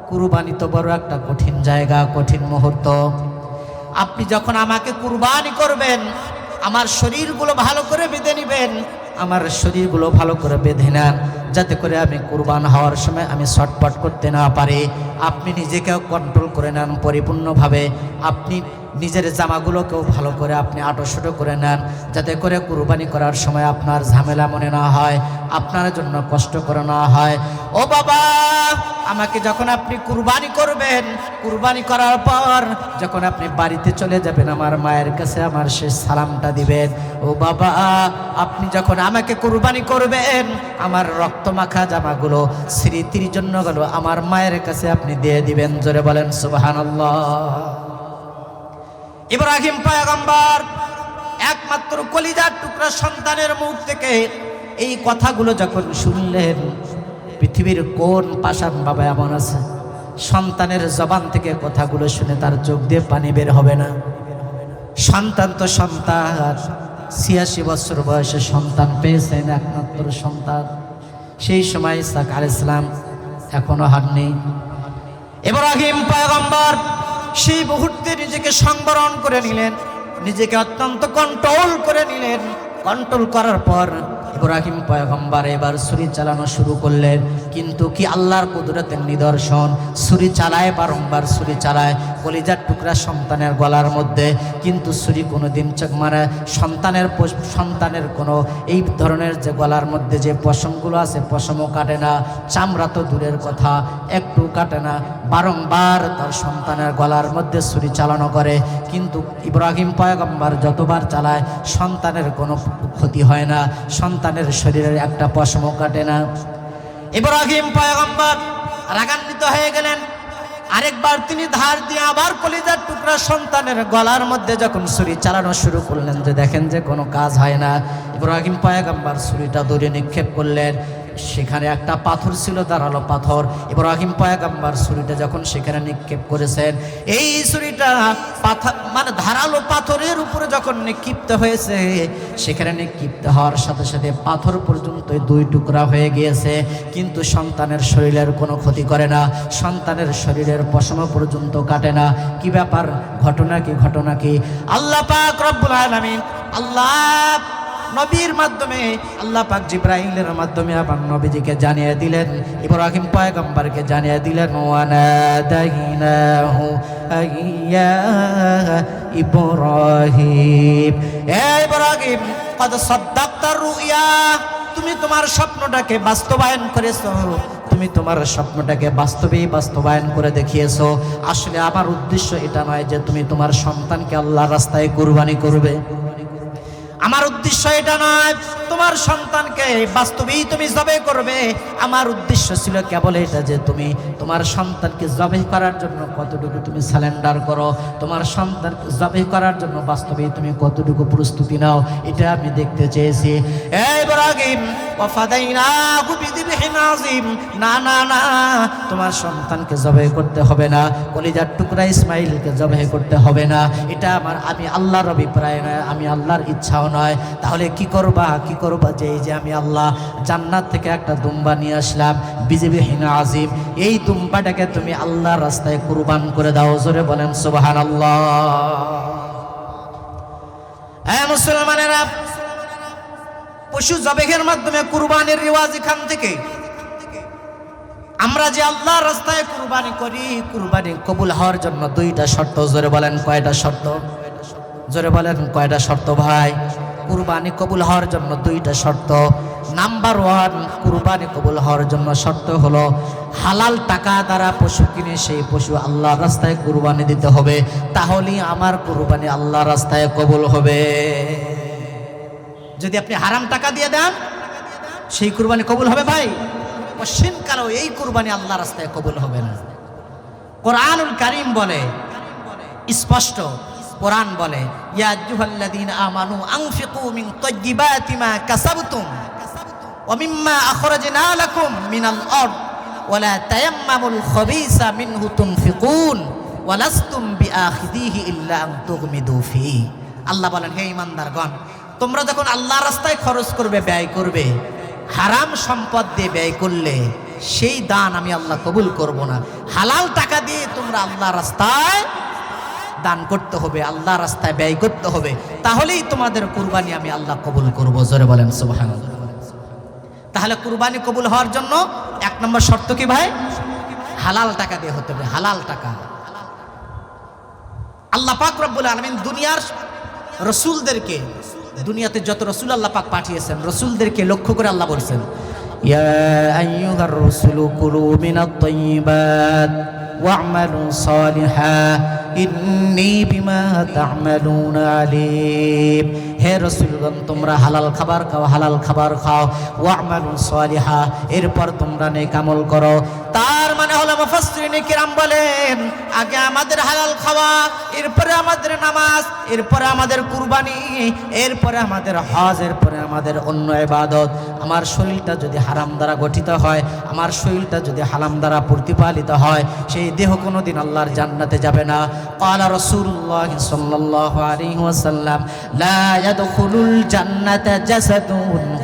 কুরবানি তো বড় একটা কঠিন জায়গা, কঠিন মুহূর্ত। আপনি যখন আমাকে কুরবানি করবেন, আমার শরীরগুলো ভালো করে বেঁধে নেবেন, আমার শরীরগুলো ভালো করে বেঁধে নেন, যাতে করে আমি কুরবান হওয়ার সময় আমি ছটফট করতে না পারি। আপনি নিজেকেও কন্ট্রোল করে নেন পরিপূর্ণভাবে। আপনি নিজের জামাগুলোকেও ভালো করে আপনি আঁটোসাঁটো করে নেন, যাতে করে কুরবানি করার সময় আপনার ঝামেলা মনে না হয়, আপনার জন্য কষ্ট করে না হয়। ও বাবা, আমাকে যখন আপনি কুরবানি করবেন, কুরবানি করার পর যখন আপনি বাড়িতে চলে যাবেন, আমার মায়ের কাছে আমার শেষ সালামটা দিবেন। ও বাবা, আপনি যখন আমাকে কুরবানি করবেন, আমার রক্তমাখা জামাগুলো স্মৃতির জন্য গেল আমার মায়ের কাছে আপনি দিয়ে দিবেন। জোরে বলেন সুবহানাল্লাহ। ইব্রাহিম পয়গম্বর একমাত্র কলিজার টুকরা সন্তানের মুখ থেকে এই কথাগুলো যখন শুনলেন, পৃথিবীর কোন পাষাণ বাবা এমন আছে সন্তানের জবান থেকে কথাগুলো শুনে তার চোখ দিয়ে পানি বের হবে না? সন্তান তো সন্তান, ৮৬ বছর বয়সে সন্তান পেয়েছেন, একমাত্র সন্তান। সেই সময় ইসহাক আলাইহিস সালাম এখনো হাননি। ইব্রাহিম পয়গম্বর সেই মুহূর্তে নিজেকে সংবরণ করে নিলেন, নিজেকে অত্যন্ত কন্ট্রোল করে নিলেন। কন্ট্রোল করার পর ইব্রাহিম পয়গম্বর এবার ছুরি চালানো শুরু করলেন। কিন্তু কি আল্লাহর কুদরতের নিদর্শন, ছুরি চালায়, বারংবার ছুরি চালায় কলিজার টুকরা সন্তানের গলার মধ্যে, কিন্তু ছুরি কোনোদিন মানে সন্তানের কোনো এই ধরনের যে গলার মধ্যে যে পশমগুলো আছে পশমও কাটে না, চামড়া তো দূরের কথা একটু কাটে না। বারংবার তার সন্তানের গলার মধ্যে ছুরি চালানো করে, কিন্তু ইব্রাহিম পয়গম্বর যতবার চালায় সন্তানের কোনো ক্ষতি হয় না, সন্তানের শরীরের একটা পশমও কাটে না। ইব্রাহিম পয়গম্বর রাগান্বিত হয়ে গেলেন। আরেকবার তিনি ধার দিয়ে আবার কলিজার টুকরা সন্তানের গলার মধ্যে যখন ছুরি চালানো শুরু করলেন, যে দেখেন যে কোনো কাজ হয় না, ইব্রাহিম পয়গম্বর ছুরিটা দূরে নিক্ষেপ করলেন। সেখানে একটা পাথর ছিল, ধারালো পাথর। ইব্রাহিম পয়গম্বর ছুরিটা যখন সেখানে নিক্ষেপ করেছেন, এই ছুরিটা মানে ধারালো পাথরের উপরে যখন নিক্ষিপ্ত হয়েছে, সেখানে নিক্ষিপ্ত হওয়ার সাথে সাথে পাথর পর্যন্ত 2 টুকরা হয়ে গিয়েছে, কিন্তু সন্তানের শরীরের কোনো ক্ষতি করে না, সন্তানের শরীরের পশম পর্যন্ত কাটে না। কি ব্যাপার, ঘটনা কি? আল্লাহ পাক রব্বুল আলামিন, আল্লাহ নবীর মাধ্যমে, আল্লাহ পাক জিবরাইলের মাধ্যমে আবার নবীজিকে জানিয়ে দিলেন, ইব্রাহিম পয়গম্বরকে জানিয়ে দিলেন, ওয়ানাদাইনাহু আইয়া ইব্রাহিম, হে ইব্রাহিম, কদ সাদ্দাকতা রুইয়া, তুমি তোমার স্বপ্নটাকে বাস্তবায়ন করেছো, তুমি তোমার স্বপ্নটাকে বাস্তবায়ন করে দেখিয়েছো। আসলে আমার উদ্দেশ্য এটা নয় যে তুমি তোমার সন্তানকে আল্লাহর রাস্তায় কুরবানি করবে, আমার উদ্দেশ্য এটা নয় তোমার সন্তানকে বাস্তবেই তুমি জবাই করবে। আমার উদ্দেশ্য ছিল কেবল এটা যে তুমি তোমার সন্তানকে জবাই করার জন্য কতটুকু তুমি সারেন্ডার করো, তোমার সন্তানকে জবাই করার জন্য বাস্তবেই তুমি কতটুকু প্রস্তুতি নাও, এটা আমি দেখতে চেয়েছি। এই ইব্রাহিম, ওয়াফাদাইনাহু বিযিবহিন আযীম, না না না, তোমার সন্তানকে জবাই করতে হবে না, কলিজার টুকরা ইসমাইলকে জবাই করতে হবে না। এটা আমি আল্লাহর অভিপ্রায় নয়, আমি আল্লাহর ইচ্ছাও নয়। তাহলে কি করবা? যে এই যে আমি আল্লাহ জান্নাত থেকে একটা দুম্বা নিয়ে আসলাম, বিযিবহিন আযীম, এই দুম্বাটাকে তুমি আল্লাহর রাস্তায় কুরবান করে দাও। জোরে বলেন সুবহানাল্লাহ। হ্যাঁ মুসলমানেরা, পশু জবাইয়ের মাধ্যমে কুরবানির রিওয়াজ এখান থেকে। আমরা যে আল্লাহর রাস্তায় কুরবানি করি, কুরবানি কবুল হওয়ার জন্য 2টা শর্ত। জোরে বলেন কয়টা শর্ত? জোরে বলেন কয়টা শর্ত ভাই? কুরবানি কবুল হওয়ার জন্য 2টা শর্ত। নাম্বার 1, কুরবানি কবুল হওয়ার জন্য শর্ত হলো হালাল টাকা দ্বারা পশু কিনে সেই পশু আল্লাহর রাস্তায় কুরবানি দিতে হবে, তাহলেই আমার কুরবানি আল্লাহর রাস্তায় কবুল হবে। যদি আপনি হারাম টাকা দিয়ে দেন, সেই কুরবানি কবুল হবে ভাই? পশ্চিম কালো এই কুরবানি আল্লাহর রাস্তায় কবুল হবে না। কোরআনুল কারীম বলে স্পষ্ট, কোরআন বলে, ইয়া আইয়ুহাল্লাযীনা আমানু আনফিকু মিন তাইয়্যিবাতি মা কাসাবতুম ওয়া মিম্মা আখরাজনা লাকুম মিনাল আরদ ওয়া লা তায়াম্মামুল খাবিসা মিনহু তুনফিকুন ওয়া লাস্তুম বিআখিযিহি ইল্লা আন তুগমিদু ফি। আল্লাহ বলেন, হে ঈমানদারগণ, তোমরা যখন আল্লাহর রাস্তায় খরচ করবে, ব্যয় করবে, হারাম সম্পদ দিয়ে ব্যয় করলে সেই দান আমি আল্লাহ কবুল করব না। হালাল টাকা দিয়ে তোমরা আল্লাহ রাস্তায় দান করতে হবে, আল্লাহ রাস্তায় ব্যয় করতে হবে, তাহলেই তোমাদের কুরবানি আমি আল্লাহ কবুল করব। জোরে বলেন সুবহানাল্লাহ। তাহলে কুরবানি কবুল হওয়ার জন্য 1 নম্বর শর্ত কি ভাই? হালাল টাকা দিয়ে হতে হবে, হালাল টাকা। আল্লাহ পাক রব্বুল আলামিন দুনিয়ার রাসূলদেরকে, দুনিয়াতে যত রাসূল আল্লাহ পাক পাঠিয়েছেন রাসূলদেরকে লক্ষ্য করে আল্লাহ বলেছেন, ইয়া আইয়ুহার রাসূলু কুলু মিনাত তাইয়্যিবাত ওয়া'মালু সালিহান ইন্নী বিমা তা'মালুনা আলীম। হে রাসূলগণ, তোমরা হালাল খাবার খাও, হালাল খাবার খাও, ওয়া'মালু সালিহান, এরপর তোমরা নেক আমল করো। তার মানে হলো মুফাসসিরিন কিরাম বলেন, আগে আমাদের হালাল খাওয়া, এরপরে আমাদের নামাজ, এরপরে আমাদের কুরবানি, এরপরে আমাদের হজ, এরপরে আমাদের অন্য ইবাদত। আমার শরীরটা যদি হারাম দ্বারা গঠিত হয়, আমার শরীরটা যদি হারাম দ্বারা প্রতিপালিত হয়, সেই দেহ কোনোদিন আল্লাহর জান্নাতে যাবে না। قال رسول الله صلى الله عليه وسلم لا يدخل الجنة جسد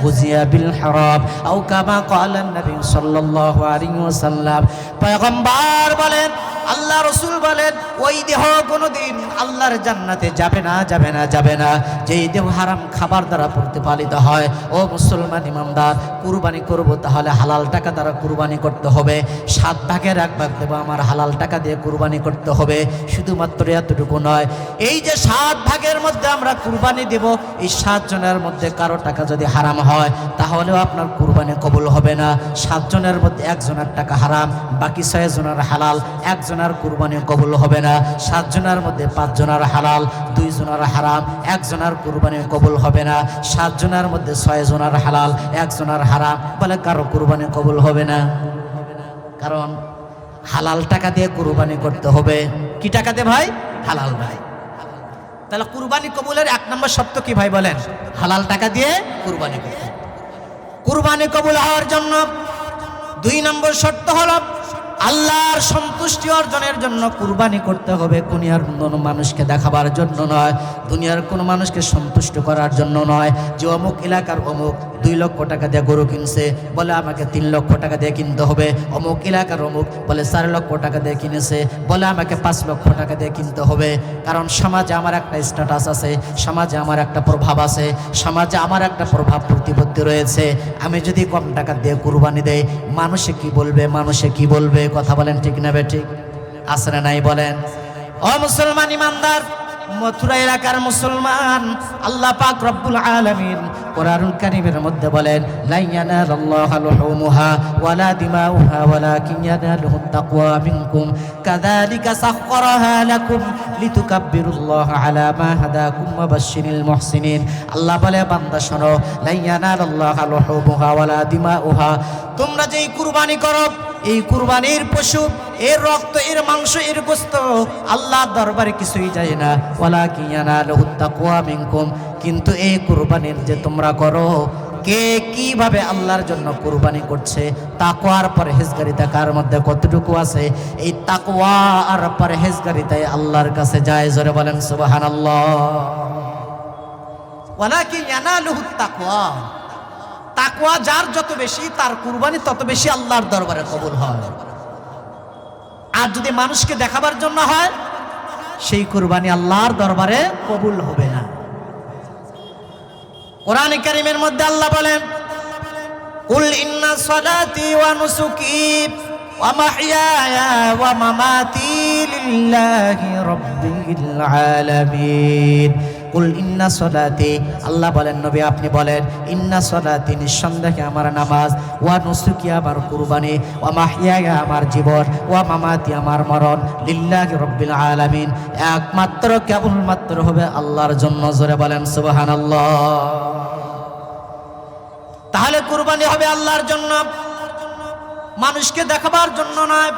غزي بالحرام أو كما قال النبي صلى الله عليه وسلم। পয়গম্বর বলেন, আল্লাহ রাসূল বলেন, ওই দেহ কোনোদিন আল্লাহর জান্নাতে যাবে না, যাবে না, যাবে না, যেই দেহ হারাম খাবার দ্বারা প্রতিপালিত হয়। ও মুসলমান ইমানদার, কুরবানি করব তাহলে হালাল টাকা দ্বারা কুরবানি করতে হবে। 7 ভাগের 1 ভাগ দেব আমার হালাল টাকা দিয়ে কুরবানি করতে হবে। শুধুমাত্র এতটুকু নয়, এই যে 7 ভাগের মধ্যে আমরা কুরবানি দেব, এই 7 জনের মধ্যে কারো টাকা যদি হারাম হয় তাহলেও আপনার কুরবানি কবুল হবে না। 7 জনের মধ্যে 1 জনের টাকা হারাম, বাকি 6 জনের হালাল, 1 জনের কুরবানি কবুল হবে না। 7 জনের মধ্যে 5 জনের হালাল, 2 জনের হারাম, 1 জনের কুরবানি কবুল হবে না। 7 জনের মধ্যে 6 জনের হালাল, 1 জনের হারাম, বলে কারো কুরবানি কবুল হবে না। কারণ হালাল টাকা দিয়ে কুরবানি করতে হবে। কি টাকা দিয়ে ভাই? হালাল ভাই। তাহলে কুরবানি কবুলের 1 নম্বর শর্ত কি ভাই বলেন? হালাল টাকা দিয়ে কুরবানি করতে হবে। কুরবানি কবুল হওয়ার জন্য 2 নম্বর শর্ত হলো আল্লাহর সন্তুষ্টি অর্জনের জন্য কুরবানি করতে হবে। দুনিয়ার কোনো মানুষকে দেখাবার জন্য নয়, দুনিয়ার কোনো মানুষকে সন্তুষ্ট করার জন্য নয়। যে অমুক এলাকার অমুক 2 লক্ষ টাকা দিয়ে গরু কিনছে, বলে আমাকে 3 লক্ষ টাকা দিয়ে কিনতে হবে। অমুক এলাকার অমুক বলে 4 লক্ষ টাকা দিয়ে কিনেছে, বলে আমাকে 5 লক্ষ টাকা দিয়ে কিনতে হবে। কারণ সমাজে আমার একটা স্ট্যাটাস আছে, সমাজে আমার একটা প্রভাব আছে, সমাজে আমার একটা প্রভাব প্রতিপত্তি রয়েছে। আমি যদি কম টাকা দিয়ে কুরবানি দেই, মানুষে কি বলবে, মানুষে কি বলবে? কথা বলেন, ঠিক না বেঠিক? আছে না নাই বলেন? ও মুসলমান ইমানদার, মথুরা এলাকার মুসলমান, আল্লাহ পাক রব্বুল আলামিন কোরআনুল কারীমের মধ্যে বলেন, লা ইয়ানালাল্লাহু লুহুমুহা ওয়ালা দিমাউহা ওয়ালাকিন ইয়ানালুহুত তাকওয়া মিনকুম কাযালিকা সাখখারাহা লাকুম লিতুকাব্বিরুল্লাহা আলা মা হাদাকুম ওয়া বাশশিরিল মুহসিনিন। আল্লাহ বলে, বান্দা শোনো, লা ইয়ানালাল্লাহু লুহুমুহা ওয়ালা দিমাউহা, তোমরা যেই কুরবানি করো, এই কুরবানির পশু, এর রক্ত, এর মাংস, এর গোশত আল্লাহর দরবারে কিছুই যায় না। ওয়ালাকিন ইয়ানালুহুত তাকওয়া মিনকুম, কিন্তু এই কুরবানির যে তোমরা করো, কে কিভাবে আল্লাহর জন্য কুরবানি করছে, তাকওয়ার পরহেজগারিতা কার মধ্যে কতটুকু আছে, এই তাকওয়া আর পরহেজগারিতায় আল্লাহর কাছে যায়। জোরে বলেন সুবহানাল্লাহ। ওয়ালাকিন ইয়ানালুহুত তাকওয়া, তাকওয়া যার যত বেশি, তার কুরবানি তত বেশি আল্লাহর দরবারে কবুল হয়। আর যদি মানুষকে দেখাবার জন্য হয়, সেই কুরবানি আল্লাহর দরবারে কবুল হবে না। কোরআনে কারীমের মধ্যে আল্লাহ বলেন, কুল ইন্না সালাতি ওয়া নুসুকি ওয়া মাহইয়ায়া ওয়া মামাতি লিল্লাহি রাব্বিল আলামিন। কুল ইন্না সলাতি, আল্লাহ বলেন, নবী আপনি বলেন, ইন্না সলাতি, নিঃসন্দেহে আমার নামাজ, ওয়া নুসুকি আমার কুরবানি, ওয়া মাহইয়ায়া আমার জীবন, ওয়া মামাতি আমার মরণ, লিল্লাহি রাব্বিল আলামিন, একমাত্র কেবলমাত্র হবে আল্লাহর জন্য। জোরে বলেন সুবহানাল্লাহ। তাহলে কুরবানি হবে আল্লাহর জন্য, মানুষকে দেখাবার জন্য নয়।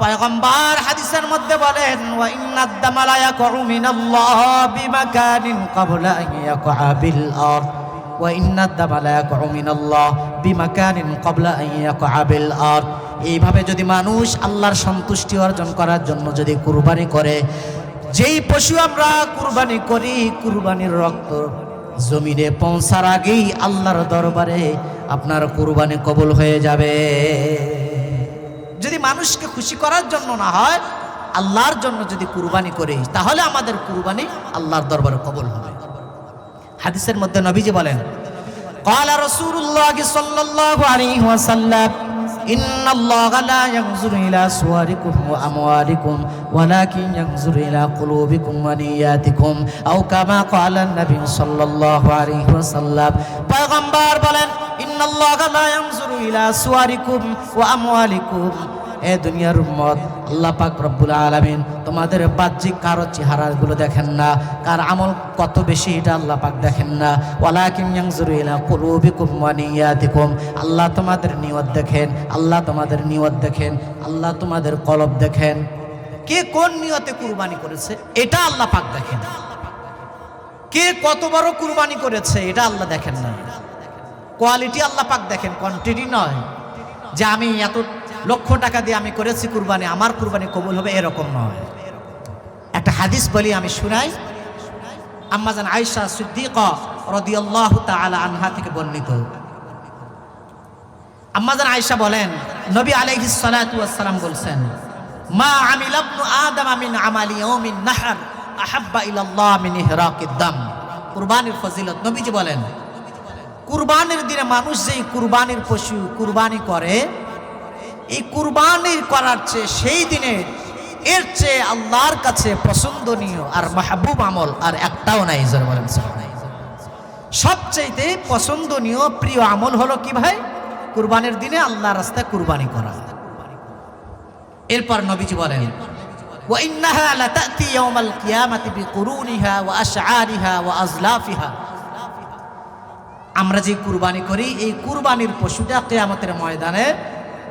পয়গম্বর হাদিসের মধ্যে বলেন, ওয়া ইন্নাদ দামা লা ইয়াকউ মিনাল্লাহ বিমাকানিন ক্বাবলা আন ইয়াকআ বিল আরদ, ওয়া ইন্নাদ দামা লা ইয়াকউ মিনাল্লাহ বিমাকানিন ক্বাবলা আন ইয়াকআ বিল আরদ। এইভাবে যদি মানুষ আল্লাহর সন্তুষ্টি অর্জন করার জন্য যদি কুরবানি করে, যেই পশু আমরা কুরবানি করি, কুরবানির রক্ত জমিনে পৌঁছার আগেই আল্লাহর দরবারে আপনার কুরবানি কবুল হয়ে যাবে। যদি মানুষকে খুশি করার জন্য না হয়, আল্লাহর জন্য যদি কুরবানি করি, তাহলে আমাদের কুরবানি আল্লাহর দরবারে কবুল হবে। হাদিসের মধ্যে নবীজি বলেন, قال رسول الله صلى الله عليه وسلم إن الله لا ينظر إلى صوركم وأموالكم ولكن ينظر إلى قلوبكم ونياتكم أو كما قال النبي صلى الله عليه وسلم पैगंबर বলেন إن الله لا ينظر إلى صوركم وأموالكم। এ দুনিয়ার উম্মত, আল্লাহ পাক রব্বুল আলামিন তোমাদের বাহ্যিক কারো চেহারাগুলো দেখেন না, কার আমল কত বেশি এটা আল্লাহ পাক দেখেন না। ওয়ালাকিন ইয়ানজুরু ইলা কুলুবিকুম ওয়া নিয়াতিকুম, আল্লাহ তোমাদের নিয়ত দেখেন, আল্লাহ তোমাদের নিয়ত দেখেন, আল্লাহ তোমাদের কলব দেখেন। কে কোন নিয়তে কুরবানি করেছে এটা আল্লাহ পাক দেখেন। কে কত বড় কুরবানি করেছে এটা আল্লাহ দেখেন না। কোয়ালিটি আল্লাহ পাক দেখেন, কোয়ান্টিটি নয়। যে আমি এত লক্ষ টাকা দিয়ে আমি করেছি কুরবানি, আমার কুরবানি কবুল হবে, এরকম নয়। একটা হাদিস বলি, আমি শুনাই। আম্মাজান আয়েশা সিদ্দিকা রাদিয়াল্লাহু তাআলা আনহা থেকে বর্ণিত। আম্মাজান আয়েশা বলেন, নবী আলাইহিস সালাতু ওয়াস সালাম বলেন, মা আমিলা ইবনু আদম মিন আমালি ইয়াউমিন নাহর আহাব্বা ইলাল্লাহ মিন ইহরাকিদ দাম। কুরবানির ফজিলত নবীজি বলেন, কুরবানির দিনে মানুষ যেই কুরবানির পশু কুরবানি করে, এই কুরবানির করার চেয়ে সেই দিনে এর চেয়ে আল্লাহর কাছে পছন্দনীয় আর মাহবুব আমল আর একটাও নাই। বলেন সবচেয়ে পছন্দনীয় প্রিয় আমল হলো কি ভাই? কুরবানির দিনে আল্লাহর রাস্তায় কুরবানি করা। এরপর নবীজি বলেন, ওয়া ইন্নাহা লাতাতি ইয়াউমাল কিয়ামাতি বিকুরুনিহা ওয়া আশআরিহা ওয়া আজলাফিহা। আমরা যে কুরবানি করি, এই কুরবানির পশুটা কিয়ামতের ময়দানে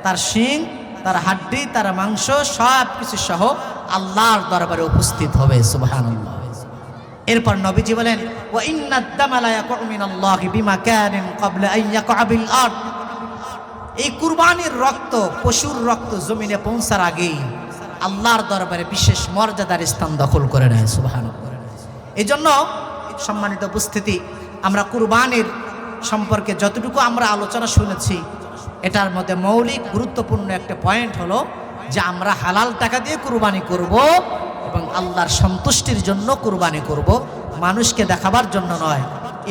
তার শিং, তার হাড্ডি, তার মাংস সব কিছু সহ আল্লাহর দরবারে উপস্থিত হবে। সুবহানাল্লাহ। এরপর নবীজি বলেন, ওয়া ইন্নাদ দামা লা ইয়াকউ মিনাল্লাহি বিমাকানিন ক্বাবলা আন ইয়াকআ বিল আরদ। এই কুরবানির রক্ত, পশুর রক্ত জমিনে পৌঁছার আগেই আল্লাহর দরবারে বিশেষ মর্যাদার স্থান দখল করে নেয়। সুবহানাল্লাহ। এজন্য সম্মানিত উপস্থিতি, আমরা কুরবানির সম্পর্কে যতটুকু আমরা আলোচনা শুনেছি, এটার মধ্যে মৌলিক গুরুত্বপূর্ণ একটা পয়েন্ট হলো যে আমরা হালাল টাকা দিয়ে কুরবানি করব এবং আল্লাহর সন্তুষ্টির জন্য কুরবানি করব, মানুষকে দেখাবার জন্য নয়।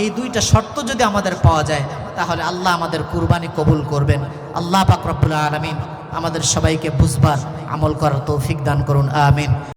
এই দুইটা শর্ত যদি আমাদের পাওয়া যায়, তাহলে আল্লাহ আমাদের কুরবানি কবুল করবেন। আল্লাহ পাক রব্বুল আলামিন আমাদের সবাইকে বুঝবার, আমল করার তৌফিক দান করুন। আমিন।